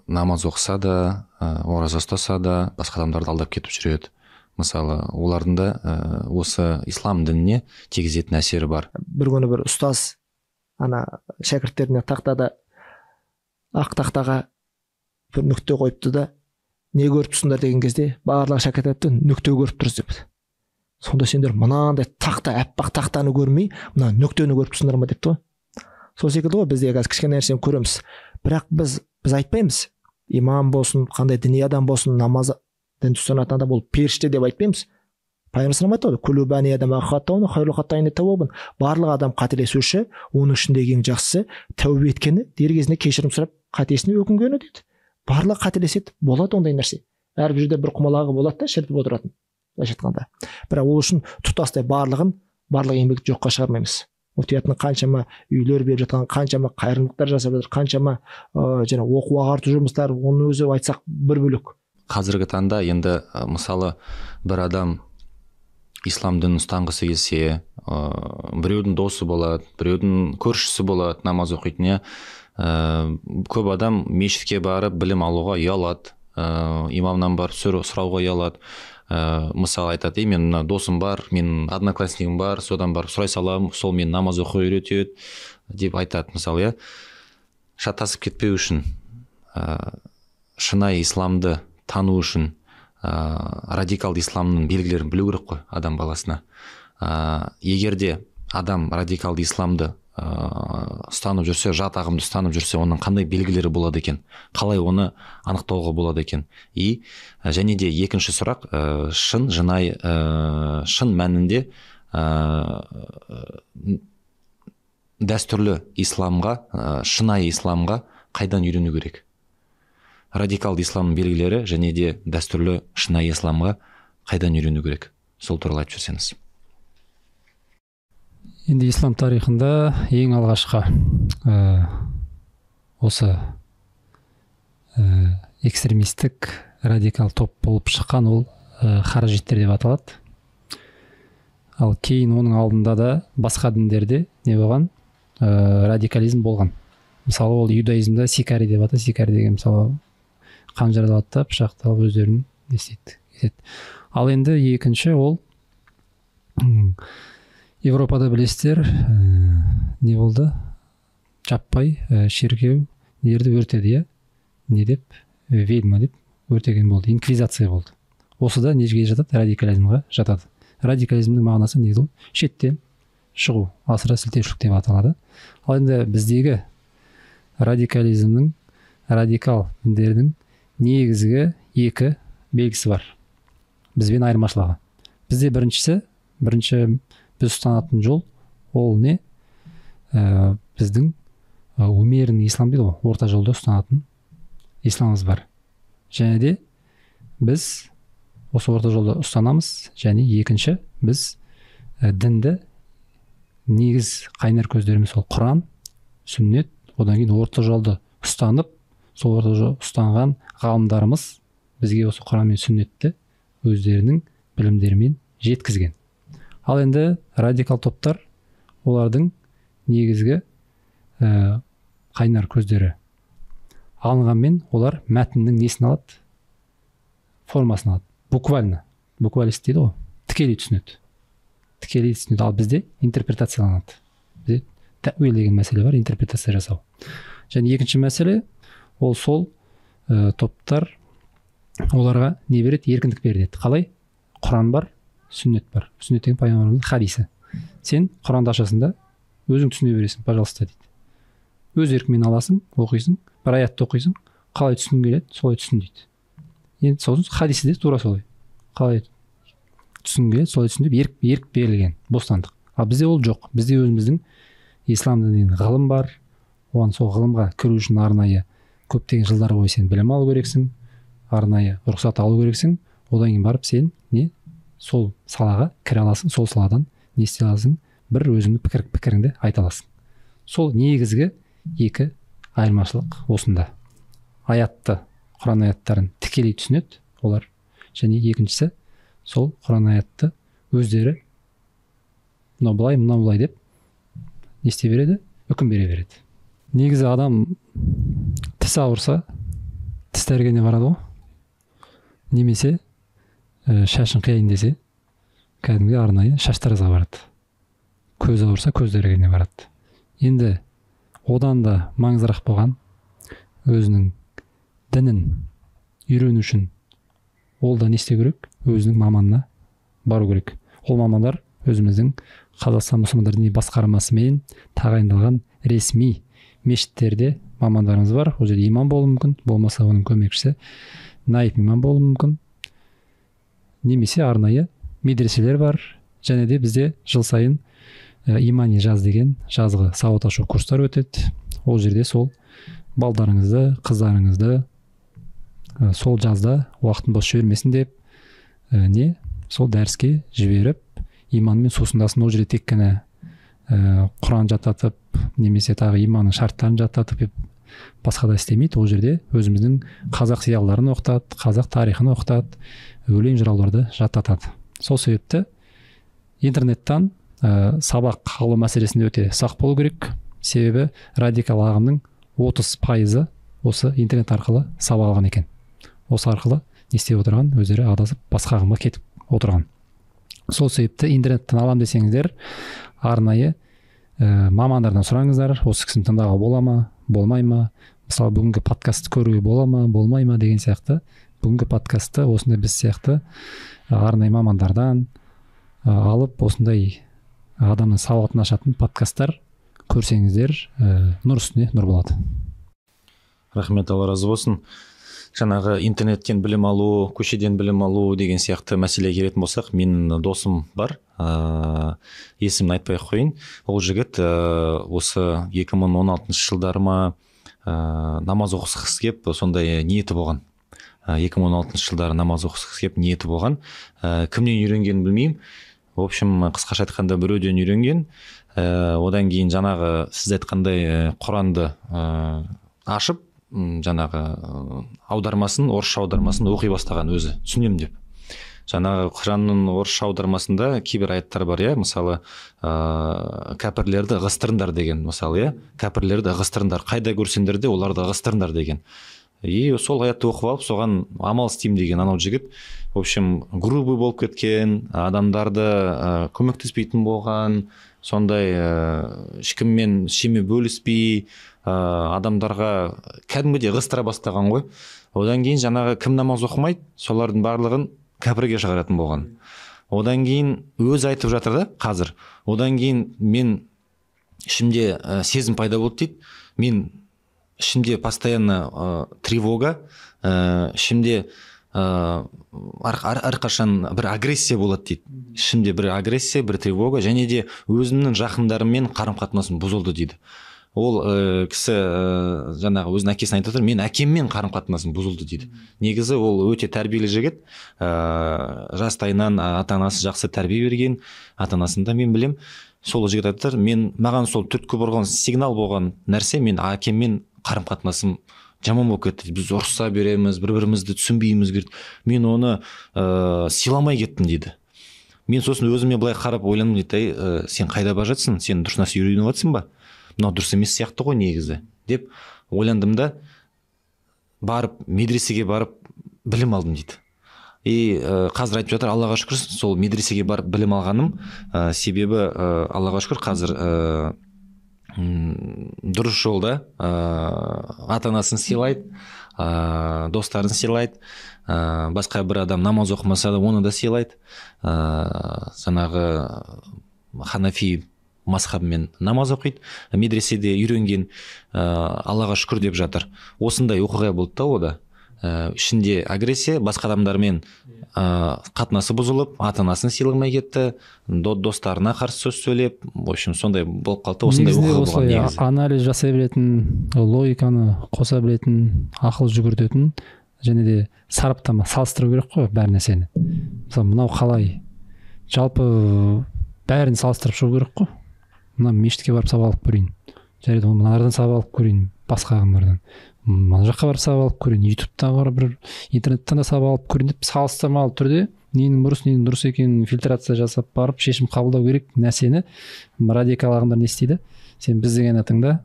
намаз оқыса да, ораза ұстаса да, басқа адамдарды алдап кетіп жүреді. Мысалы, олардың да осы ислам дініне тигізетін әсері бар. Бір күні бір ұстаз ана шәкірттеріне тақтада, ақ тақтаға бір нүкте қойыпты да, не көріп тұрсыңдар деген кезде барлығы шәкірт айтты, нүкте көріп тұрсыз деп. Сонда сендер мынандай тақта, әппақ тақтаны көрмей, мына нүктені көріп тұрсыңдар ма депті ғой. Сол секілді ғой, бізде қазір кішкене нәрсені көреміз. Бірақ біз айтпаймыз, имам болсын, қандай діни адам болсын, намаз дін ұстанатын адам ол періште деп айтпаймыз. Пайғамбар айтты ғой, күллу бани адама хаттаун хайрул хаттаини тауабун. Барлық адам қателесуші, оның ішіндегі ең жақсысы тәубе еткені, дер кезінде кешірім сұрап, қатесіне өкінгені деді. Барлығы қателеседі, болады ондай нәрсе. Әрбір жерде бір құмалағы болады да, шіртіп отыратын. Былайша айтқанда. Бірақ ол үшін тұтастай барлық еңбекті жоққа шығармаймыз. Мұфтиятның қаншама үйлер беріп жатқан, қаншама қайырымдылықтар жасап жатыр, қаншама жаңа оқу ағарту жұмыстары, оны өзі айтсақ бір бөлек. Қазіргі таңда енді мысалы бір адам ислам дінін ұстанғысы келсе, біреудің досы болады, біреудің көршісі болады, намаз оқитын, көп адам мешітке барып білім алуға ұялады, имамнан барып сұрауға ұялады. Мысалы айтады, мен досым бар, мен одноклассникім бар, содан барып сұрай салам, сол мен намаз оқуға үйретеді деп айтады. Мысалы, шатасып кетпеу үшін, шынайы исламды тану үшін, радикалды исламның белгілерін білу керек қой адам баласына. Егерде адам радикалды исламды ұстанып жүрсе, жат ағымды ұстанып жүрсе, оның қандай белгілері болады екен, қалай оны анықтауға болады екен. Және де екінші сұрақ, шын мәнінде дәстүрлі исламға, шынайы исламға қайдан үйрену керек? Радикалды исламның белгілері және де дәстүрлі шынайы исламға қайдан үйрену керек? Сол туралы айтып жүрсеңіз. Енді ислам тарихында ең алғашқы осы экстремистік радикал топ болып шыққан ол харажиттер деп аталады. Ал кейін оның алдында да басқа діндерде не болған? Радикализм болған. Мысалы ол иудаизмда сикари деп аталады. Сикари деген мысалы қанжаралады да пышақталып өздерін істейді. Ал енді екінші ол Европада білесіздер, не болды? Жаппай шіркеу нерді өртеді, не деп? Ведьма деп өртеген болды. Инквизация болды. Осы да неге жатады? Радикализмға жатады. Радикализмнің мағынасы не ол? Шеттен шығу, асыра сілтеушілік деп аталады. Ал енді біздегі радикализмнің, радикал діндердің негізгі екі белгісі бар. Бізбен айырмашылығы. Бізде бірінші біз ұстанатын жол, ол не? Біздің умеренный ислам дейді ғой, орта жолда ұстанатын исламымыз бар. Және де біз осы орта жолды ұстанамыз. Және екінші, біз дінді негіз қайнар көздеріміз ол Құран, сүннет, одан кейін орта жолды ұстанып, сол орта жолды ұстанған ғалымдарымыз бізге осы Құран мен сүннетті өздерінің білімдерімен жеткізген. Ал енді радикал топтар, олардың негізгі қайнар көздері алынғанмен, олар мәтіннің несін алады? Формасын алады. Буквалист дейді ғой, тікелей түсінеді. Ал бізде интерпретацияланады. Бізде тәуил деген мәселе бар, интерпретация жасау. Және екінші мәселе, ол сол топтар оларға не береді? Еркіндік береді. Қалай? Құран бар, сүннет бар. Сүннет деген пайғамбарымыздың хадисі. Сен Құранды ашасың, өзің түсіне бересің, пожалуйста дейді. Өз еркіңмен аласың, оқисың, бір аятты оқисың, қалай түсін келеді, солай түсін дейді. Енді сосын хадисі де тура солай. Қалай түсін келеді, солай түсін деп ерік берілген, бостандық. Ал бізде ол жоқ. Бізде өзіміздің ислам дінінен ғылым бар. Оған сол ғылымға кіру үшін арнайы көптеген жылдар бойы сен білім алу керексің, арнайы рұқсат алу керексің. Одан кейін барып сен сол салаға кіре аласың, сол саладан не істей аласың, бір өзіңнің пікіріңді айта аласың. Сол негізгі екі айырмашылық осында. Аятты, Құран аяттарын тікелей түсінеді олар. Және екіншісі, сол Құран аятты өздері мынау былай деп не істей береді? Үкім бере береді. Негізі адам тіс ауырса, тіс дәрігеріне барады ғой. Немесе шашын қияйын десе, кәдімгі арнайы шаштаразға барады. Көз ауырса, көз дәрігеріне барады. Енді одан да маңыздырақ болған, өзінің дінін үйрену үшін ол да не істеу керек? Өзінің маманына бару керек. Ол мамандар өзіміздің Қазақстан мұсылмандар діни басқармасымен тағайындалған ресми мешіттерде мамандарымыз бар. Ол жерде имам болуы мүмкін, болмаса оның көмекшісі наиб имам болуы мүмкін. Немесе арнайы медреселер бар. Және де бізде жыл сайын имани жаз деген жазғы сауат ашу курстар өтеді. Ол жерде сол балдарыңызды, қыздарыңызды сол жазда уақытын бос жібермесін деп сол дәріске жіберіп, иманмен сусындасын. Ол жерде тек қана Құран жаттатып, немесе тағы иманның шарттарын жаттатып басқа да істемейді. Ол жерде өзіміздің қазақ зиялыларын оқытады, қазақ тарихын оқытады, өлең жырауларды жаттатады. Сол себепті интернеттан сабақ алу мәселесінде өте сақ болу керек. Себебі радикал ағымның 30% осы интернет арқылы сабақ алған екен. Осы арқылы не істеп отырған? Өздері адасып басқа ағымға кетіп отырған. Сол себепті интернеттен алам десеңіздер, арнайы мамандардан сұраңыздар. Осы кісіні тыңдауға бола ма, болмай ма? Мысалы, бүгінгі подкастты көруге бола ма, болмай ма деген сияқты. Бүгінгі подкастты осындай біз сияқты арнайы мамандардан алып, осындай адамның сауатын ашатын подкасттар көрсеңіздер, нұр үстіне нұр болады. Рахмет, Алла разы болсын. Жаңағы интернеттен білім алу, көшеден білім алу деген сияқты мәселеге келетін болсақ, менің досым бар, есімін айтпай қойын. Ол жігіт осы 2016 жылдары ма намаз оқысқысы кеп, сондай ниеті болған. 2016 жылдары намаз оқысқысы кеп ниеті болған. Кімнен үйренгенін білмеймін. В общем, қысқаша айтқанда біреуден үйренген. Одан кейін жаңағы сіз айтқандай Құранды ашып, жаңағы аудармасын, орысша аудармасын оқи бастаған өзі, түсінем деп. Жаңағы Құранның орысша аудармасында кейбір аяттар бар, мысалы кәпірлерді ығыстырыңдар деген, мысалы, кәпірлерді ығыстырыңдар, қайда көрсеңдер де оларды ығыстырыңдар деген. И сол аятты оқып алып, соған амал істеймін деген анау жігіт, в общем, грубый болып кеткен, адамдарды көмектеспейтін болған, сондай ешкіммен шеме бөліспей, адамдарға кәдімгідей ығыстыра бастаған ғой. Одан кейін жаңағы кім намаз оқымайды, солардың барлығын кәпірге шығаратын болған. Одан кейін өзі айтып жатыр да қазір. Одан кейін мен ішімде сезім пайда болды дейді. Мен ішімде постоянно тревога, ішімде әрқашан бір агрессия болады дейді. Ішімде бір агрессия, бір тревога, және де өзімнің жақындарыммен қарым-қатынасым бұзылды дейді. ол кісі жаңағы өзінің әкесін айтып отыр, мен әкеммен қарым қатынасым бұзылды дейді. Негізі ол өте тәрбиелі жігіт, жастайынан ата анасы жақсы тәрбие берген, ата анасын да мен білем. Сол жігіт айтып отыр, маған сол түрткі бұрған сигнал болған нәрсе, мен әкеммен қарым қатынасым жаман болып кетті. Біз ұрыса береміз, бір-бірімізді түсінбейміз. Мен оны сыйламай кеттім дейді. Мен сосын өзіме былай қарап ойландым дейді, сен қайда бара жатсың? Сен дұрыс нәрсе үйреніп жатсың ба? Мынау дұрыс емес сияқты ғой негізі деп ойландым да барып медресеге барып білім алдым дейді. И қазір айтып жатыр, Аллаға шүкір, сол медресеге барып білім алғаным себебі Аллаға шүкір қазір дұрыс жолда, ата-анасын сыйлайды, достарын сыйлайды, басқа бір адам намаз оқымаса да оны да сыйлайды. Жаңағы ханафи мазхабымен намаз оқиды, медреседе үйренген, Аллаға шүкір деп жатыр. Осындай оқиға болды да ода. Ішінде агрессия, басқа адамдармен қатынасы бұзылып, ата-анасын сыйламай кетті, достарына қарсы сөз сөйлеп, в общем, сондай болып қалды. Осындай оқиға болған негізі. Анализ жасай білетін, логиканы қоса білетін, ақыл жүгіртетін, және де сараптама, салыстыру керек қой бәр нәрсені. Мысалы, мынау қалай? Жалпы бәрін салыстырып шығу керек қой. Мына мешітке барып сабақ алып көрейін. Жарайды, мыналардан сабақ алып көрейін, басқа ағымдардан. Мына жаққа барып сабақ алып көрейін, ютубтан барып, бір интернеттен да сабақ алып көрейін деп салыстырмалы түрде ненің дұрыс екенін фильтрация жасап барып шешім қабылдау керек нәрсені радикал ағымдар не істейді? Сен біз деген атыңда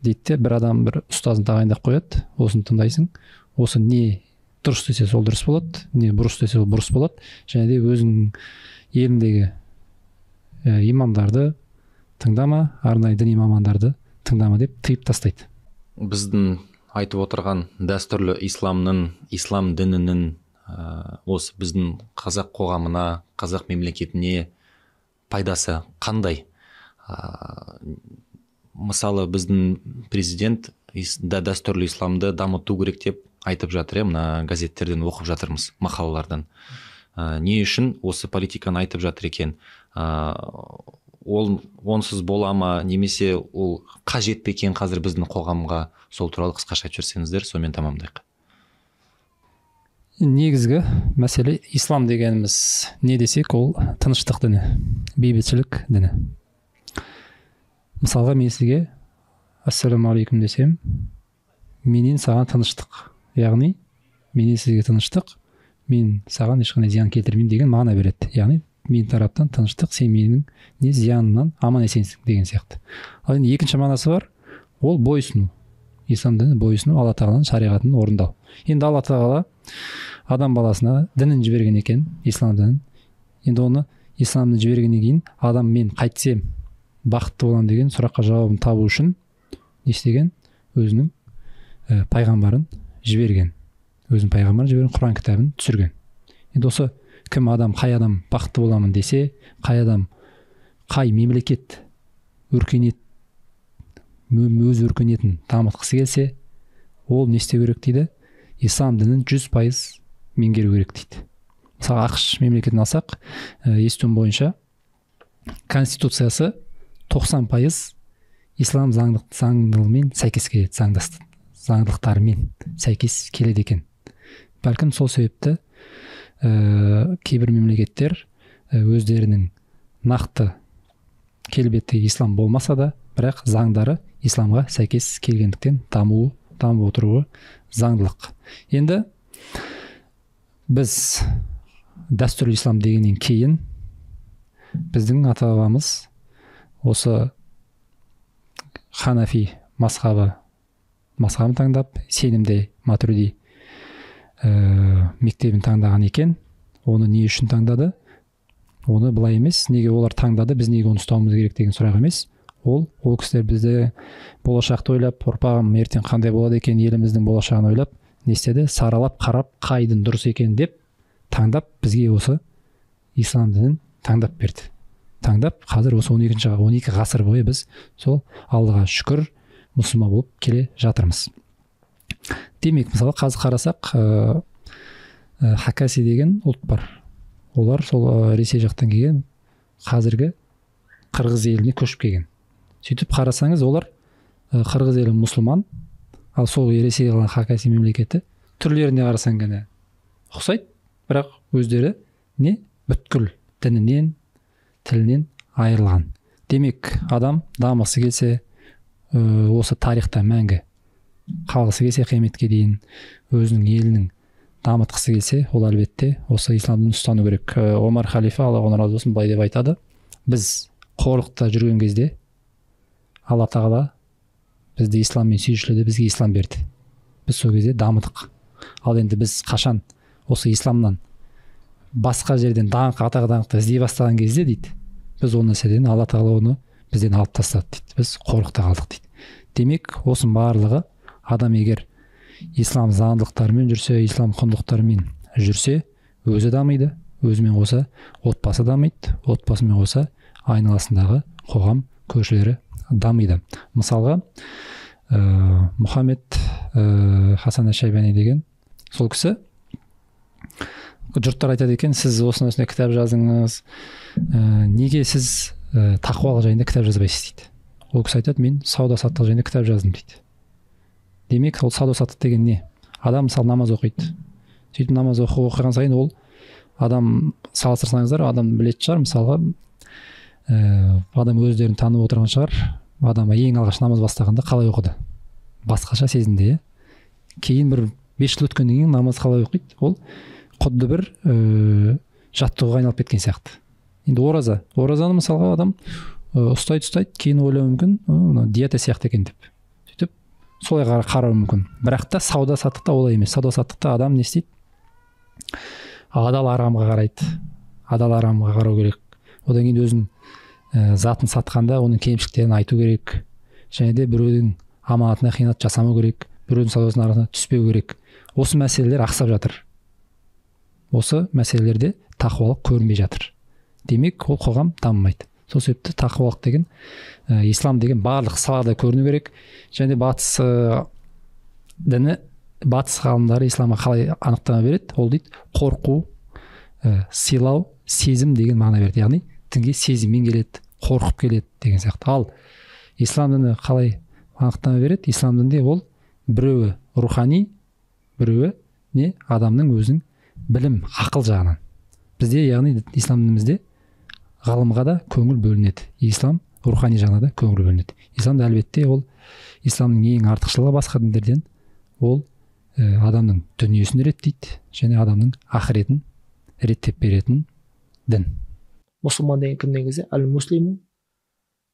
дейді де, бір адам бір ұстазын тағайындап қояды, осыны тыңдайсың, осы не дұрыс десе сол дұрыс болады, не бұрыс десе сол бұрыс болады, және де өзіңнің еліндегі имамдарды тыңдама, арнайы діни мамандарды тыңдама деп тыйып тастайды. Біздің айтып отырған дәстүрлі ислам дінінің осы біздің қазақ қоғамына, қазақ мемлекетіне пайдасы қандай? Мысалы, біздің президент дәстүрлі исламды дамыту керек деп айтып жатыр, мына газеттерден оқып жатырмыз, мақалалардан. Не үшін осы политиканы айтып жатыр екен? Ол онсыз бола ма, немесе ол қажет пе екен қазір біздің қоғамға? Сол туралы қысқаша айтып жіберсеңіздер, сонымен тамамдайық. Негізгі мәселе, ислам дегеніміз не десек, ол тыныштық діні, бейбітшілік діні. Мысалға, мен сізге ассаламу алейкум десем, менен саған тыныштық, яғни менен сізге тыныштық, мен саған ешқандай зиян келтірмеймін деген мағына береді. Яғни мен тараптан тыныштық, сен менің не зиянымнан аман есенсің деген сияқты. Ал енді екінші мағынасы бар, ол бойсыну. Ислам діні бойсыну, Алла тағаланың шариғатын орындау. Енді Алла тағала адам баласына дінін жіберген екен, ислам дінін. Енді оны исламды жібергеннен кейін адам мен қайтсем бақытты боламын деген сұраққа жауабын табу үшін не істеген? Өзінің пайғамбарын жіберген. Өзінің пайғамбарын жіберген, Құран кітабын түсірген. Енді осы кім адам, қай адам бақытты боламын десе, қай адам, қай мемлекет өркениет, өз өркениетін дамытқысы келсе, ол не істеу керек дейді? Ислам дінін 100% меңгеру керек дейді. Мысалы, ақш мемлекетін алсақ, естуім бойынша конституциясы 90% ислам заңдылығымен сәйкес келеді, заңдылықтарымен сәйкес келеді екен. Бәлкім сол себепті кейбір мемлекеттер өздерінің нақты келбетті ислам болмаса да, бірақ заңдары исламға сәйкес келгендіктен дамып отыруы заңдылық. Енді біз дәстүрлі ислам дегеннен кейін біздің ата-бабамыз осы ханафи мазхабын таңдап, сенімде матуриди мектебін таңдаған екен. Оны не үшін таңдады? Оны былай емес, неге олар таңдады, біз неге оны ұстауымыз керек деген сұрақ емес. Ол кісілер бізде болашақты ойлап, ұрпағым ертең қандай болады екен, еліміздің болашағын ойлап, не істеді? Саралап, қарап, қайдың дұрыс екен деп таңдап, бізге осы ислам дінін таңдап берді. Таңдап, қазір осы 12 ғасыр бойы біз сол Аллаға шүкір мұсылман болып келе жатырмыз. Демек, мысалы, қазір қарасақ, Хакаси деген ұлт бар. Олар сол Ресей жақтан келген, қазіргі Қырғыз еліне көшіп келген. Сөйтіп қарасаңыз, олар қырғыз елі мұсылман, ал сол Ресей қалған хакасия мемлекеті түрлеріне қарасаң ғана ұқсайды, бірақ өздері не бүткіл дінінен, тілінен айырылған. Демек, адам дамысы келсе, осы тарихта мәңгі қалғысы келсе, қияметке дейін өзінің елінің дамытқысы келсе, ол әлбетте осы исламды ұстану керек. Омар халифа, Алла оған разы болсын, былай деп айтады: біз қорлықта жүрген кезде Алла тағала бізді исламмен сүйіншіледі, бізге ислам берді. Біз сол кезде дамыдық. Ал енді біз қашан осы исламнан басқа жерден даңқ, атақ даңқты іздей бастаған кезде дейді, біз ол нәрседен Алла тағала оны бізден алып тастады дейді. Біз қорлықта қалдық дейді. Демек, осының барлығы адам егер ислам заңдылықтарымен жүрсе, ислам құндылықтарымен жүрсе, өзі дамиды, өзімен қоса отбасы дамиды, отбасымен қоса айналасындағы қоғам көршілері дамиды. Мысалға, Мұхаммед Хасан аш-Шайбани деген сол кісі, жұрттар айтады екен, сіз осындай кітап жаздыңыз, неге сіз тақуалық жайында кітап жазбайсыз дейді. Ол кісі айтады: мен сауда саттық жайында кітап жаздым дейді. Демек, ол сауда саттық деген не? Адам мысалы намаз оқиды. Сөйтіп намаз оқыған сайын ол адам, салыстырсаңыздар, адам білетін шығар, мысалға адам өздерін танып отырған шығар, адам ең алғаш намаз бастағанда қалай оқыды? Басқаша сезінді, кейін бір 5 жыл өткеннен кейін намаз қалай оқиды? Ол құдды бір жаттығуға айналып кеткен сияқты. Енді оразаны мысалға адам ұстайды, кейін ойлауы мүмкін, диета сияқты екен деп. Сөйтіп солай қарауы мүмкін. Бірақ та сауда саттықта олай емес. Сауда саттықта адам не істейді? Адал арамға қарайды. Адал арамға қарау керек. Одан кейін өзінің затын сатқанда оның кемшіліктерін айту керек. Және де біреудің аманатына қиянат жасамау керек. Біреудің саудасының арасына түспеу керек. Осы мәселелер ақсап жатыр. Осы мәселелерде тақуалық көрінбей жатыр. Демек, ол қоғам дамымайды. Сол себепті тақуалық деген, ислам деген барлық салада көріну керек. Және батыс діні, батыс ғалымдары исламға қалай анықтама береді? Ол дейді: қорқу, сыйлау, сезім деген мағына береді. Яғни дінге сезіммен келеді, қорқып келеді деген сияқты. Ал ислам діні қалай анықтама береді? Ислам дінінде ол біреуі рухани, біреуі не? Адамның өзінің білім, ақыл жағынан. Бізде, яғни ислам дінімізде ғалымға да көңіл бөлінеді. Ислам рухани жағына да көңіл бөлінеді. Исламда әлбетте ол исламның ең артықшылығы басқа діндерден, ол адамның дүниесін реттейді және адамның ақыретін реттеп беретін дін. Мұсылман деген кім деген кезде? Әл-муслиму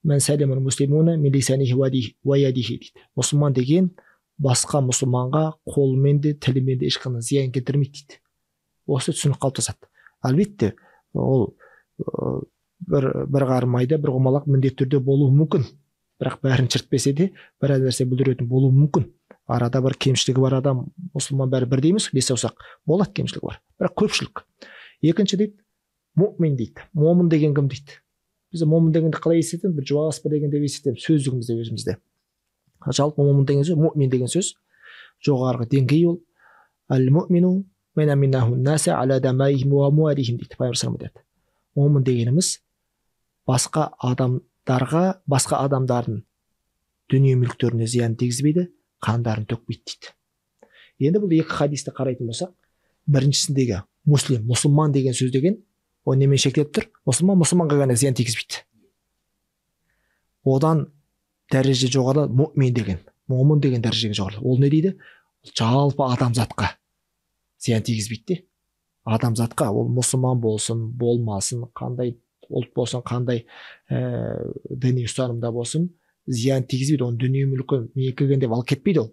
мән сәлемал муслимуна мин лисаниһи ва ядихи дейді. Мұсылман деген басқа мұсылманға қолымен де тілімен де ешқандай зиян келтірмейді дейді. Осы түсінік қалыптасады. Әлбетте ол бір қармайда бір құмалақ міндетті түрде болуы мүмкін. Бірақ бәрін шіртпесе де бір нәрсе бүлдіретін болуы мүмкін. Арада бір кемшілігі бар адам, мұсылман бәрі бірдей емес, бес саусақ. Болады кемшілігі бар. Бірақ көпшілік. Екінші дейді, мұъмин дейді. Момын деген кім дейді? Біз момын дегенді қалай естетеміз? Bir жуас бір деген деп естетеміз сөздігімізде өзімізде. Жалпы момын деген сөз, мұъмин деген сөз жоғарғы деңгей ол. Әл-мұъмину мен аминнаху наса аля дамайхим ва амуалихим дейді. Пайғамбар айтады. Момын дегеніміз басқа адамдардың дүние мүліктеріне зиян тигізбейді, қандарын төкпейді дейді. Енді бұл екі хадисті қарайтын болсақ, біріншісіндегі мұсылман деген сөз деген, ол немен шектеліп тұр? Мұсылманға ғана зиян тигізбейді. Одан дәреже жоғары мұъмин деген, момын деген дәрежеге жоғары. Ол не дейді? Жалпы адамзатқа зиян тигізбейді. Адамзатқа, ол мұсылман болсын, болмасын, қандай ұлт болсын, қандай діни ұстанымда болсын, зиян тигізбейді. Оның дүние мүлкі мекіген деп алып кетпейді ол.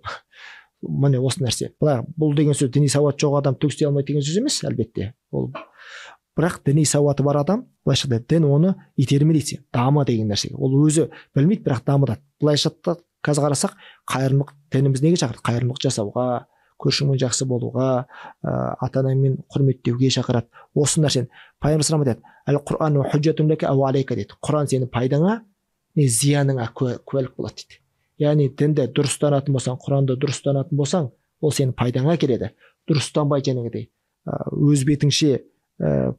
Міне осы нәрсе. Бұл деген сөз діни сауат жоқ адам төгістей алмайды деген сөз емес, әлбетте. Ол бірақ діни сауаты бар адам, былайша дін оны итермелейді, дама деген нәрсеге. Ол өзі білмейді, бірақ дамыдады. Былайша қазір қарасақ, қайырымдылық дініміз неге шақырады? Қайырымдылық жасауға, көршіңмен жақсы болуға, ата-анаңмен құрметтеуге шақырады. Осы нәрсені пайғамбар айтады: "Әл-Құр'ан худжатун лака ау алейка" дейді. Құран сенің пайдаңа, не зияныңа куәлік болады дейді. Яғни дінді дұрыс ұстанатын болсаң, Құранды дұрыс ұстанатын болсаң, ол сенің пайдаңа келеді. Дұрыс ұстанбай жаңағыдай өз бетіңше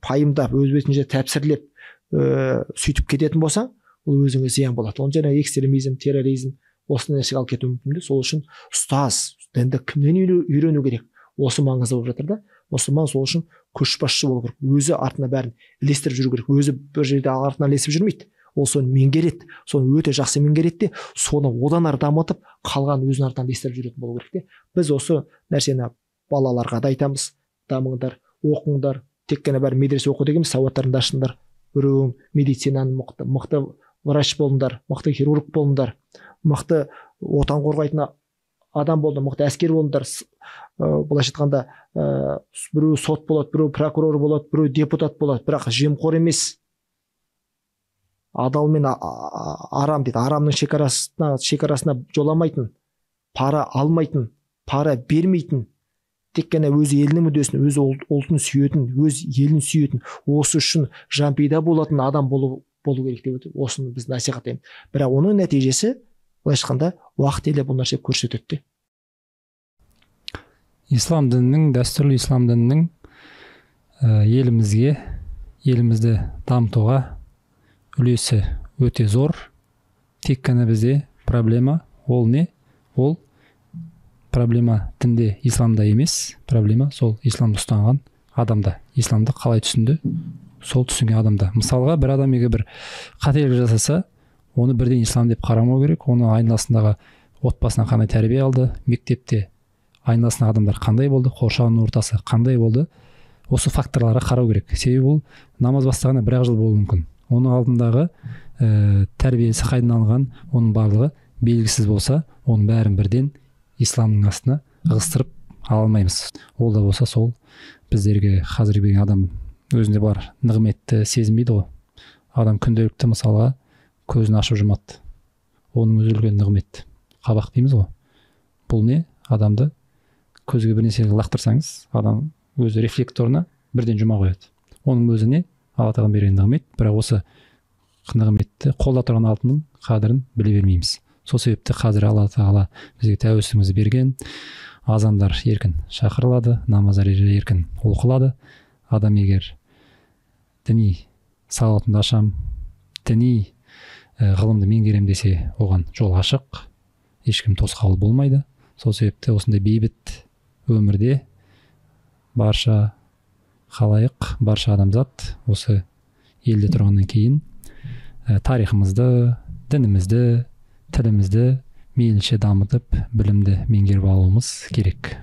пайымдап, өз бетіңше тәпсірлеп сөйтіп кететін болсаң, ол өзіңе зиян болады. Оны жаңағы экстремизм, терроризм, осы нәрсеге алып кетуі мүмкін де. Сол үшін ұстаз дінді кімнен үйрену керек, осы маңызды болып жатыр да. Мұсылман сол үшін көшбасшы болу керек, өзі артына бәрін ілестіріп жүру керек, өзі бір жерде артына ілесіп жүрмейді, ол соны меңгереді, соны өте жақсы меңгереді де, соны одан ары дамытып қалған өзінің артынан ілестіріп жүретін болу керек те. Біз осы нәрсені балаларға да айтамыз, дамыңдар, оқыңдар, тек қана бәрі медресе оқу деген емес, сауаттарыңды ашыңдар, біреуің медицинаны мықты врач болыңдар, мықты хирург болыңдар, мықты отан қорғайтын адам болды, мықты әскер болыңдар. Былайша айтқанда біреу сот болады, біреу прокурор болады, біреу депутат болады, бірақ жемқор емес, адал мен арам дейді, арамның шекарасына жоламайтын, пара алмайтын, пара бермейтін, тек қана өз елінің мүддесін, өз ұлтын сүйетін, өз елін сүйетін, осы үшін жанпида болатын адам болу керек деп осыны біз насихаттаймыз. Бірақ оның нәтижесі былайша айтқанда уақыт еле бұл нәрсе көрсетеді. Ислам дінінің, дәстүрлі ислам дінінің елімізді дамытуға үлесі өте зор. Тек қана бізде проблема ол не? Ол проблема дінде, исламда емес, проблема сол исламды ұстанған адамда. Исламды қалай түсінді, сол түсінген адамда. Мысалға, бір адам егер бір қателік жасаса, оны бірден ислам деп қарамау керек. Оны айналасындағы отбасынан қандай тәрбие алды, мектепте айналасындағы адамдар қандай болды, қоршаған ортасы қандай болды, осы факторларға қарау керек. Себебі ол намаз бастағанда 1 жыл болуы мүмкін. Оның алдындағы тәрбиесі қайдан алынған, оның барлығы белгісіз болса, оның бәрін бірден исламның астына ығыстырып ала алмаймыз. Ол да болса сол біздерге қазіргі адам өзінде бар нығметті сезінбейді ғой. Адам күнделікті мысалға көзін ашып жұмады. Оның өзі үлкен нығмет. Қабақ дейміз ғой. Бұл не? Адамды көзге бір нәрсеге лақтырсаңыз, адам өзі рефлекторына бірден жұма қояды. Оның өзі не? Алла тағала берген нығмет, бірақ осы нығметті қолда тұрған алтынның қадірін біле бермейміз. Сол себепті қазір Алла тағала бізге тәуелсіздігімізді берген, азандар еркін шақырылады, намаздар еркін оқылады. Адам егер діни сауатымды ашам, діни ғылымды меңгерем десе, оған жол ашық, ешкім тосқауыл болмайды. Сол себепті осындай бейбіт өмірде барша халайық, барша адамзат осы елде тұрғаннан кейін тарихымызды, дінімізді, тілімізді мейлінше дамытып, білімді меңгеріп алуымыз керек.